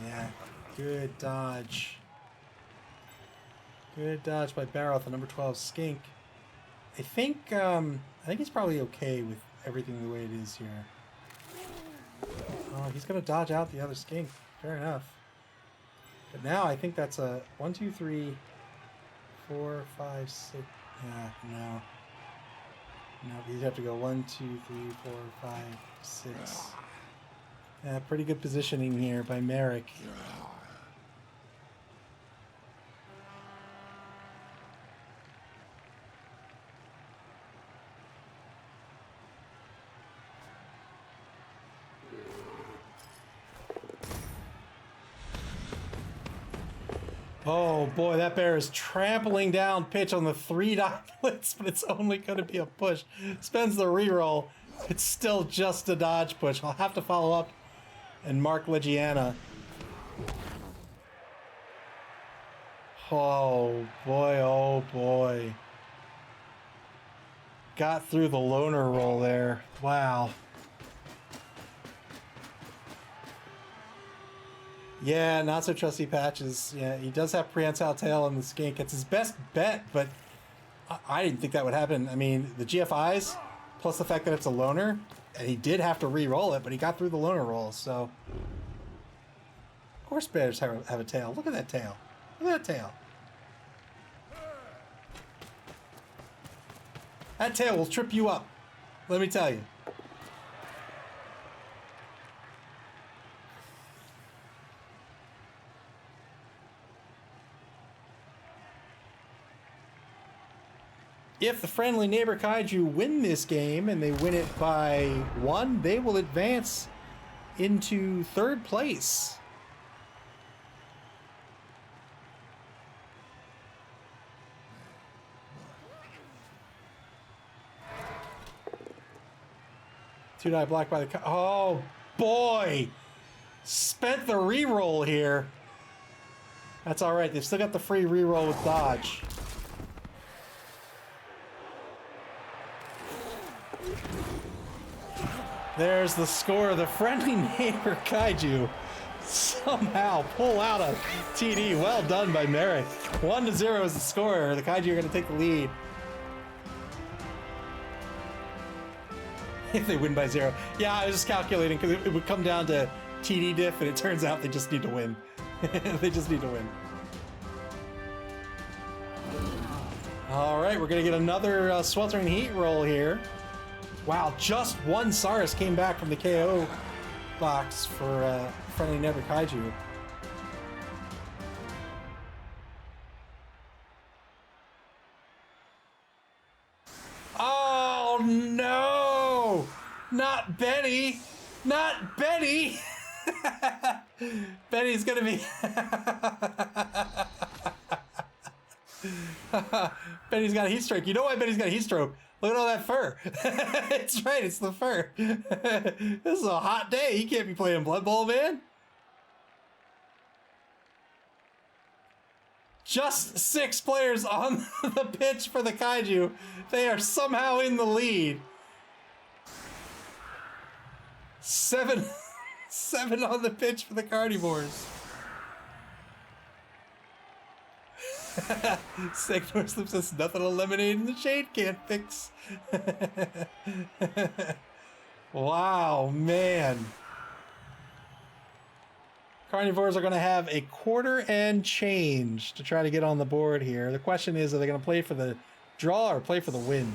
Yeah, good dodge. Good dodge by Baroth, the number 12 skink. I think he's probably okay with everything the way it is here. Oh, he's gonna dodge out the other skink. Fair enough. But now I think that's a 1, 2, 3, 4, 5, 6. Yeah, no. No, you'd have to go 1, 2, 3, 4, 5, 6. Yeah, pretty good positioning here by Merrick. Oh boy, that bear is trampling down pitch on the 3-dot blitz, but it's only going to be a push. Spends the reroll. It's still just a dodge push. I'll have to follow up and mark Legiana. Oh boy, oh boy. Got through the loner roll there. Wow. Yeah, not so trusty Patches. Yeah, he does have prehensile tail on the skink. It's his best bet, but I didn't think that would happen. I mean, the GFIs, plus the fact that it's a loner, and he did have to re-roll it, but he got through the loner roll, so... Of course bears have a tail. Look at that tail. Look at that tail. That tail will trip you up. Let me tell you. If the friendly neighbor Kaiju win this game, and they win it by 1, they will advance into 3rd place. Two-die block by the... Oh, boy! Spent the reroll here. That's all right. They've still got the free reroll with dodge. There's the score. The friendly neighbor Kaiju somehow pull out a TD. Well done by Merrick. 1-0 is the score. The Kaiju are going to take the lead. If they win by 0. Yeah, I was just calculating because it would come down to TD diff, and it turns out they just need to win. They just need to win. All right, we're going to get another sweltering heat roll here. Wow, just one Saurus came back from the KO box for friendly neighbor Kaiju. Oh no! Not Benny! Not Benny! Benny's gonna be... Benny's got a heat stroke. You know why Benny's got a heat stroke? Look at all that fur. It's right, it's the fur. This is a hot day. He can't be playing Blood Bowl, man. Just 6 players on the pitch for the Kaiju. They are somehow in the lead. 7 on the pitch for the Carny-vores. Signor Slip says nothing a lemonade in the shade can't fix. Wow, man. Carnivores are going to have a quarter and change to try to get on the board here. The question is, are they going to play for the draw or play for the win?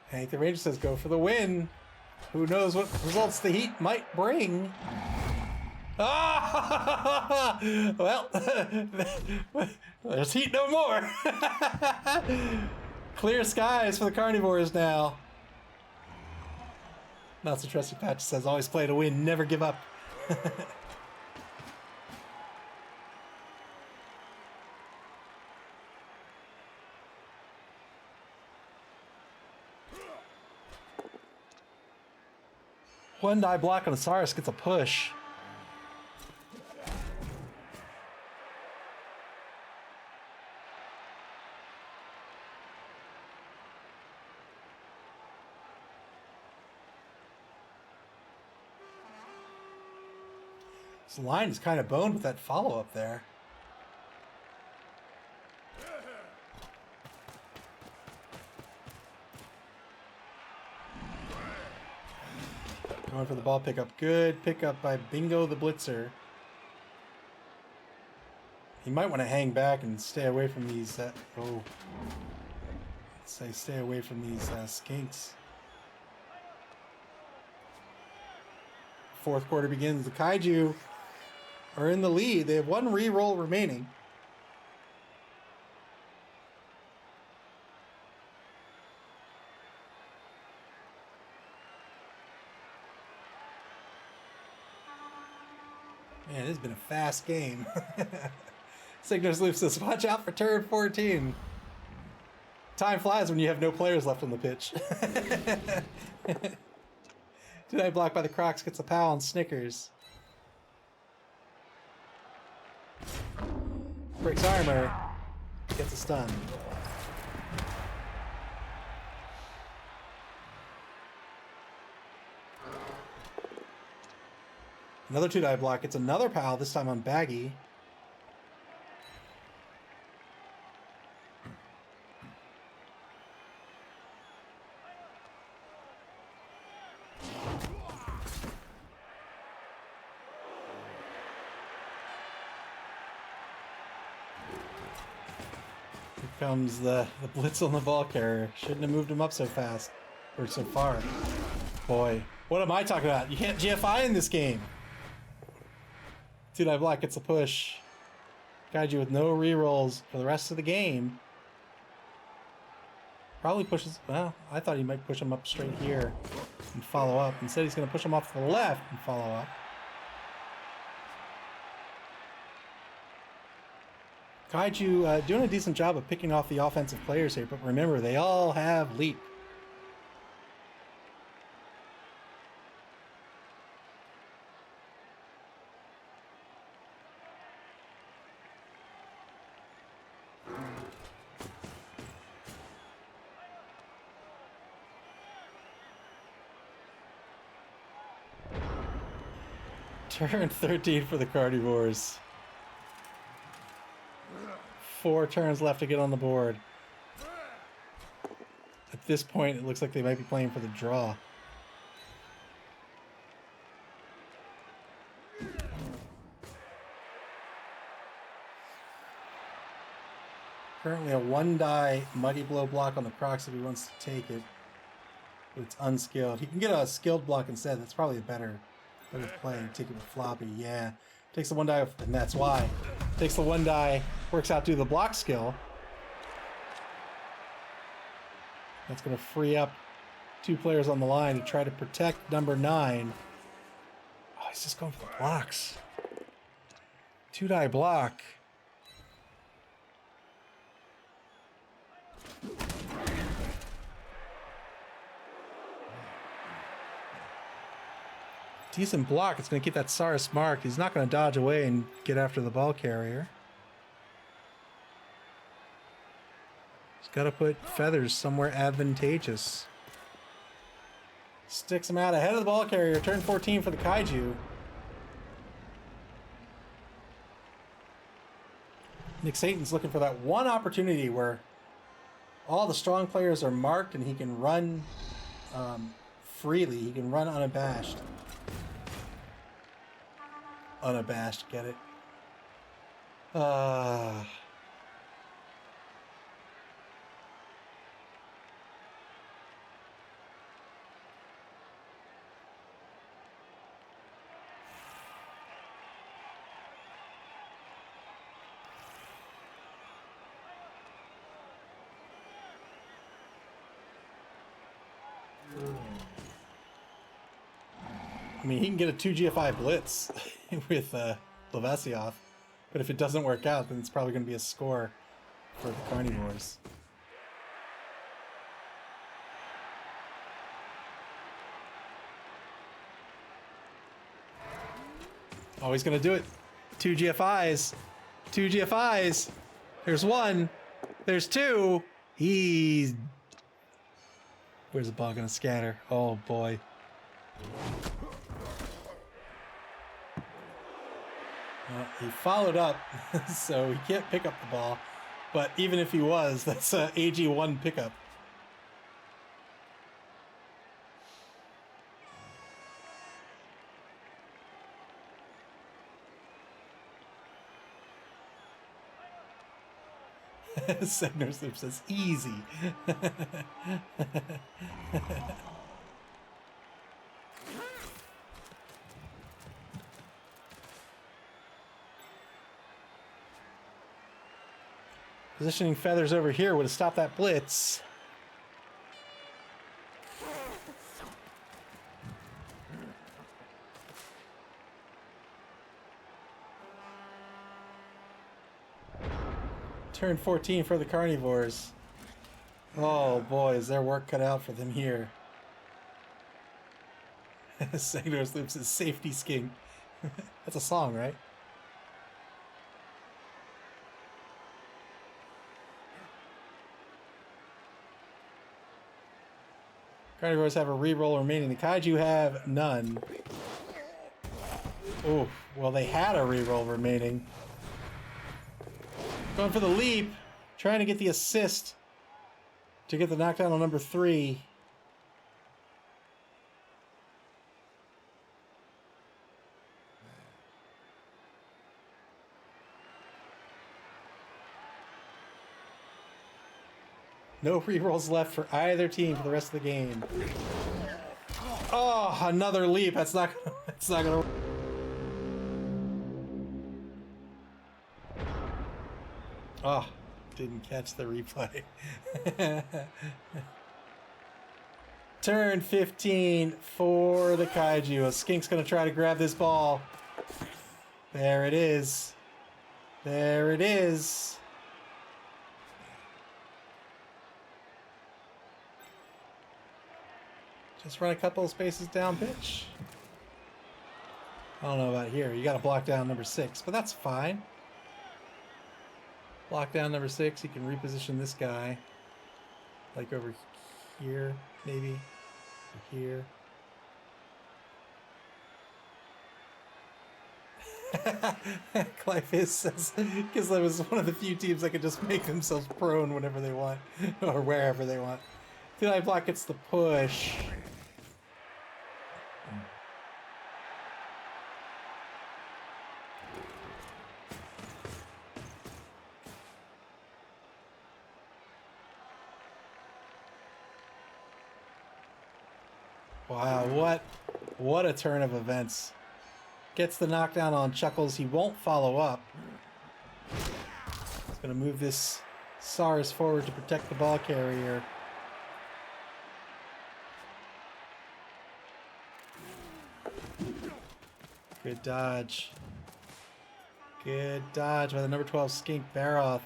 Hank the Ranger says go for the win. Who knows what results the heat might bring. Ah! Well, there's heat no more. Clear skies for the Carnivores now. Not so trusty Patch says always play to win, never give up. One die block on a Saurus gets a push. This line is kind of boned with that follow-up there. Going for the ball pickup. Good pickup by Bingo the Blitzer. He might want to hang back and stay away from these. Oh. Say stay away from these skinks. Fourth quarter begins. The Kaiju are in the lead. They have one re-roll remaining. Man, this has been a fast game. Cygnus Loop says, watch out for turn 14. Time flies when you have no players left on the pitch. Tonight blocked by the Crocs gets a pal on Snickers. Breaks armor. Gets a stun. Another 2-die block. It's another pal, this time on Baggy. Here comes the blitz on the ball carrier. Shouldn't have moved him up so fast. Or so far. Boy, what am I talking about? You can't GFI in this game. 2-die block gets a push. Kaiju with no rerolls for the rest of the game. Probably pushes... Well, I thought he might push him up straight here and follow up. Instead, he's going to push him off to the left and follow up. Kaiju doing a decent job of picking off the offensive players here, but remember, they all have leap. Turn 13 for the Carny-vores. 4 turns left to get on the board. At this point, it looks like they might be playing for the draw. Currently a 1-die Muddy Blow block on the Crocs if he wants to take it. But it's unskilled. He can get a skilled block instead. That's probably a better play. Take it with Floppy. Yeah. Takes the 1-die, and that's why. Takes the 1-die, works out to the block skill. That's going to free up 2 players on the line to try to protect number 9. Oh, he's just going for the blocks. 2-die block. Decent block. It's going to keep that Saurus marked. He's not going to dodge away and get after the ball carrier. He's got to put feathers somewhere advantageous. Sticks him out ahead of the ball carrier. Turn 14 for the Kaiju. Nick Satan's looking for that one opportunity where all the strong players are marked and he can run freely. He can run unabashed. Unabashed, get it? I mean, he can get a 2 GFI blitz with Levasioff, but if it doesn't work out, then it's probably going to be a score for the Carny-vores. Oh, he's going to do it. 2 GFIs. 2 GFIs. There's 1. There's 2. He's... Where's the ball going to scatter? Oh, boy. He followed up, so he can't pick up the ball. But even if he was, that's an AG1 pickup. Segner's Loop says easy. Positioning feathers over here would have stopped that blitz. Turn 14 for the Carny-vores. Oh boy, is their work cut out for them here. Segner's Loop says safety skink. That's a song, right? Carnivores have a reroll remaining. The Kaiju have none. Oh, well, they had a reroll remaining. Going for the leap. Trying to get the assist to get the knockdown on number 3. No rerolls left for either team for the rest of the game. Oh, another leap. That's not gonna. Oh, didn't catch the replay. Turn 15 for the Kaiju. A skink's gonna try to grab this ball. There it is. There it is. Just run a couple of spaces down pitch. I don't know about here. You got to block down number 6, but that's fine. Block down number 6. You can reposition this guy. Like over here, maybe. Or here. Clive says, because that was one of the few teams that could just make themselves prone whenever they want. Or wherever they want. Tonight block gets the push. Wow, what a turn of events. Gets the knockdown on Chuckles. He won't follow up. He's going to move this SARS forward to protect the ball carrier. Good dodge. Good dodge by the number 12 Skink Baroth.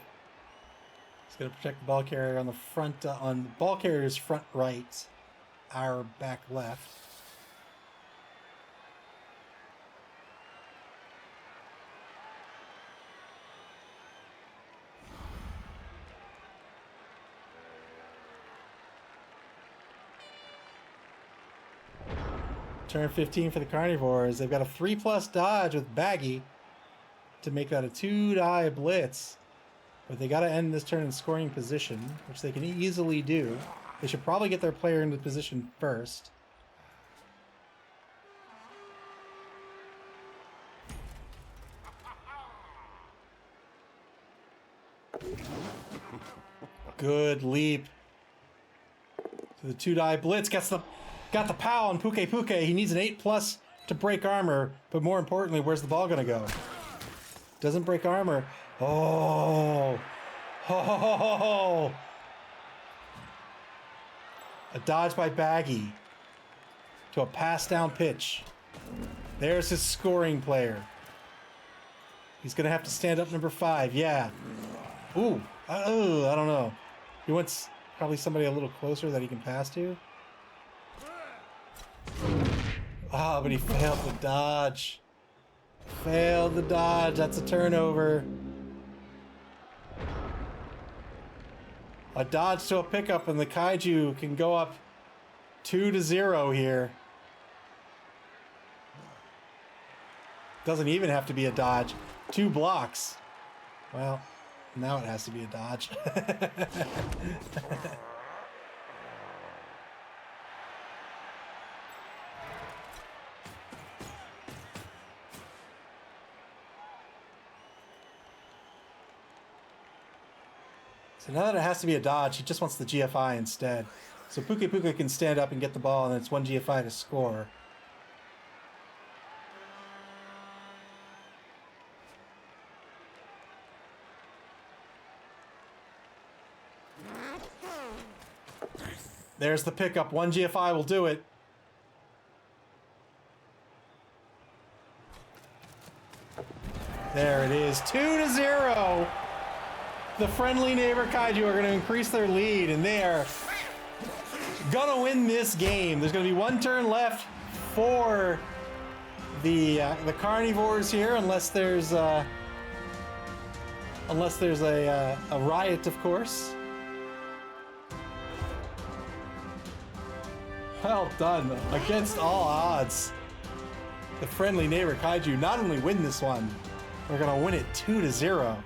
He's going to protect the ball carrier on the front, on the ball carrier's front right. Our back left. Turn 15 for the Carnivores. They've got a 3+ dodge with Baggy to make that a 2-die blitz. But they got to end this turn in scoring position, which they can easily do. They should probably get their player into position first. Good leap. To the 2-die blitz. Got the pow on Puke Puke. He needs an 8+ to break armor, but more importantly, where's the ball gonna go? Doesn't break armor. Oh. Oh. A dodge by Baggy to a pass down pitch. There's his scoring player. He's going to have to stand up number 5. Yeah. Ooh. I don't know. He wants probably somebody a little closer that he can pass to. Ah, but he failed the dodge. Failed the dodge. That's a turnover. A dodge to a pickup, and the Kaiju can go up 2-0 here. Doesn't even have to be a dodge. 2 blocks. Well, now it has to be a dodge. So now that it has to be a dodge, he just wants the GFI instead. So Puka Puka can stand up and get the ball, and it's one GFI to score. There's the pickup. One GFI will do it. There it is. 2-0. The friendly neighbor Kaiju are going to increase their lead, and they are going to win this game. There's going to be one turn left for the Carny-vores here, unless there's a riot, of course. Well done. Against all odds, the friendly neighbor Kaiju not only win this one, they're going to win it 2-0.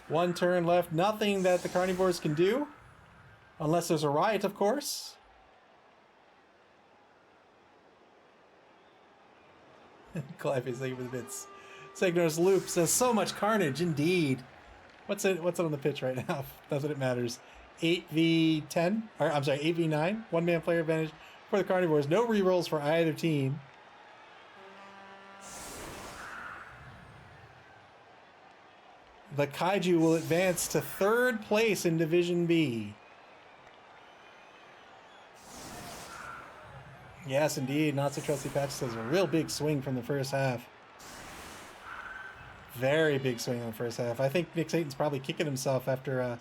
One turn left. Nothing that the Carny-vores can do, unless there's a riot, of course. Clive thank you for the bits. Segnor's Loop says, so much carnage, indeed. What's it on the pitch right now? Not that it matters. 8v10? Or, I'm sorry, 8v9. One-man player advantage for the Carny-vores. No rerolls for either team. The Kaiju will advance to third place in Division B. Yes, indeed. Not so trusty patch says a real big swing from the first half. Very big swing in the first half. I think Nick Satan's probably kicking himself after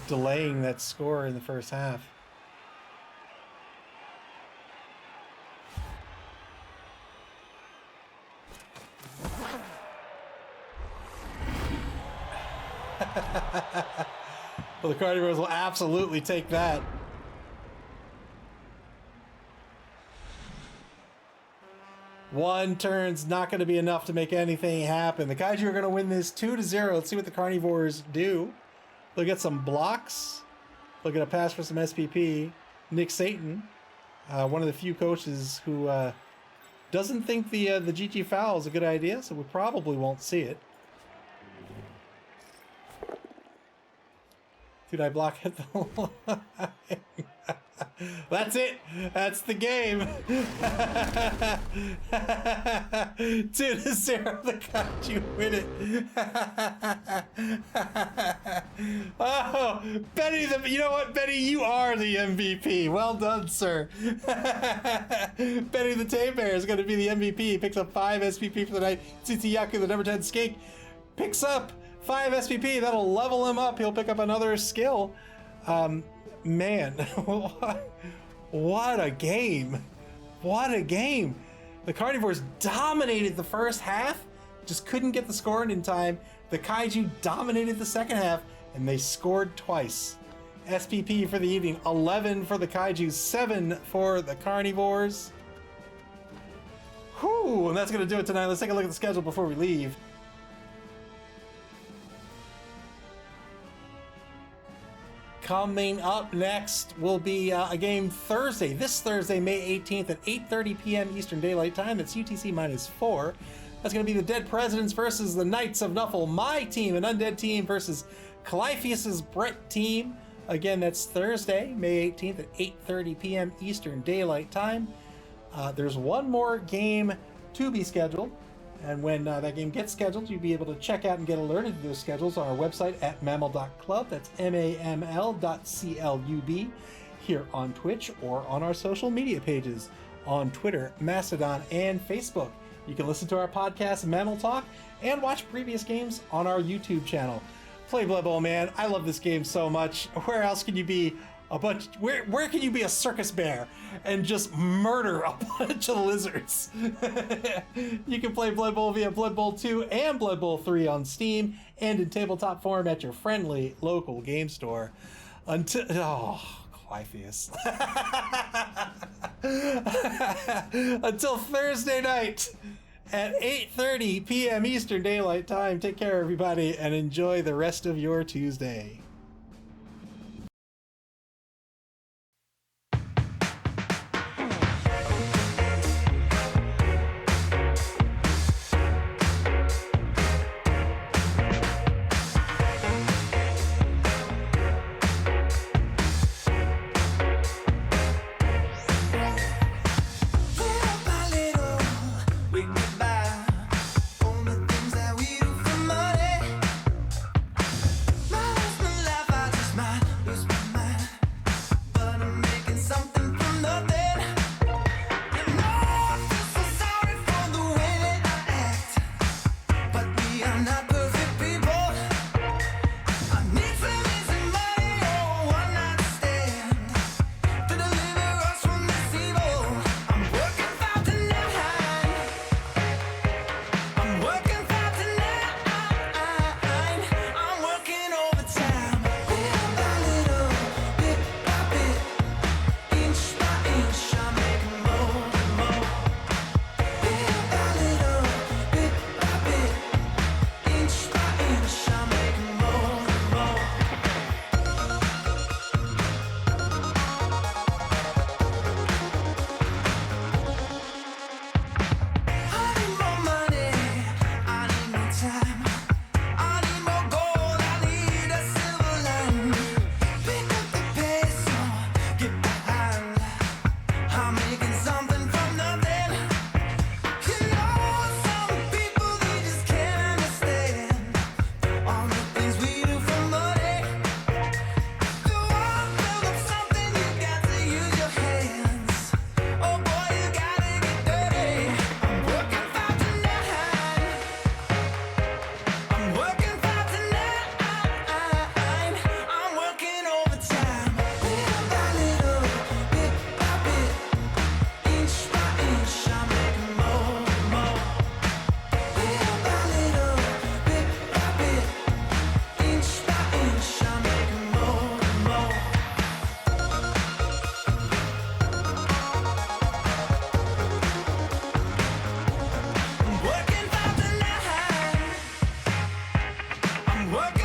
delaying that score in the first half. Well, the Carny-vores will absolutely take that. One turn's not going to be enough to make anything happen. The Kaiju are going to win this 2-0. Let's see what the Carny-vores do. They'll get some blocks. They'll get a pass for some SPP. Nick Satan, one of the few coaches who doesn't think the GG foul is a good idea, so we probably won't see it. Dude, I block at the line. That's it. That's the game. 2-0. The Kaiju win it. Oh, Benny, you know what, Benny? You are the MVP. Well done, sir. Benny the Tame Bear is going to be the MVP. He picks up 5 SPP for the night. Tsutsuyaku, the number 10 skink, picks up 5 SPP. That'll level him up. He'll pick up another skill. Man, what a game. What a game. The Carny-vores dominated the first half, just couldn't get the score in time. The Kaiju dominated the second half, and they scored twice. SPP for the evening, 11 for the Kaiju, 7 for the Carny-vores. Whew, and that's going to do it tonight. Let's take a look at the schedule before we leave. Coming up next will be a game Thursday. This Thursday, May 18th at 8:30 p.m. Eastern Daylight Time. That's UTC -4. That's going to be the Dead Presidents versus the Knights of Nuffle. My team, an undead team, versus Caliphus' Brett team. Again, that's Thursday, May 18th at 8:30 p.m. Eastern Daylight Time. There's one more game to be scheduled. And when that game gets scheduled, you'll be able to check out and get alerted to those schedules on our website at maml.club. That's MAML.CLUB, here on Twitch or on our social media pages on Twitter, Mastodon, and Facebook. You can listen to our podcast, Mammal Talk, and watch previous games on our YouTube channel. Play Blood Bowl, man. I love this game so much. Where else can you be where can you be a circus bear and just murder a bunch of lizards? You can play Blood Bowl via Blood Bowl 2 and Blood Bowl 3 on Steam and in tabletop form at your friendly local game store. Until Clypheus. Until Thursday night at 8:30 p.m. Eastern Daylight Time. Take care, everybody, and enjoy the rest of your Tuesday. Welcome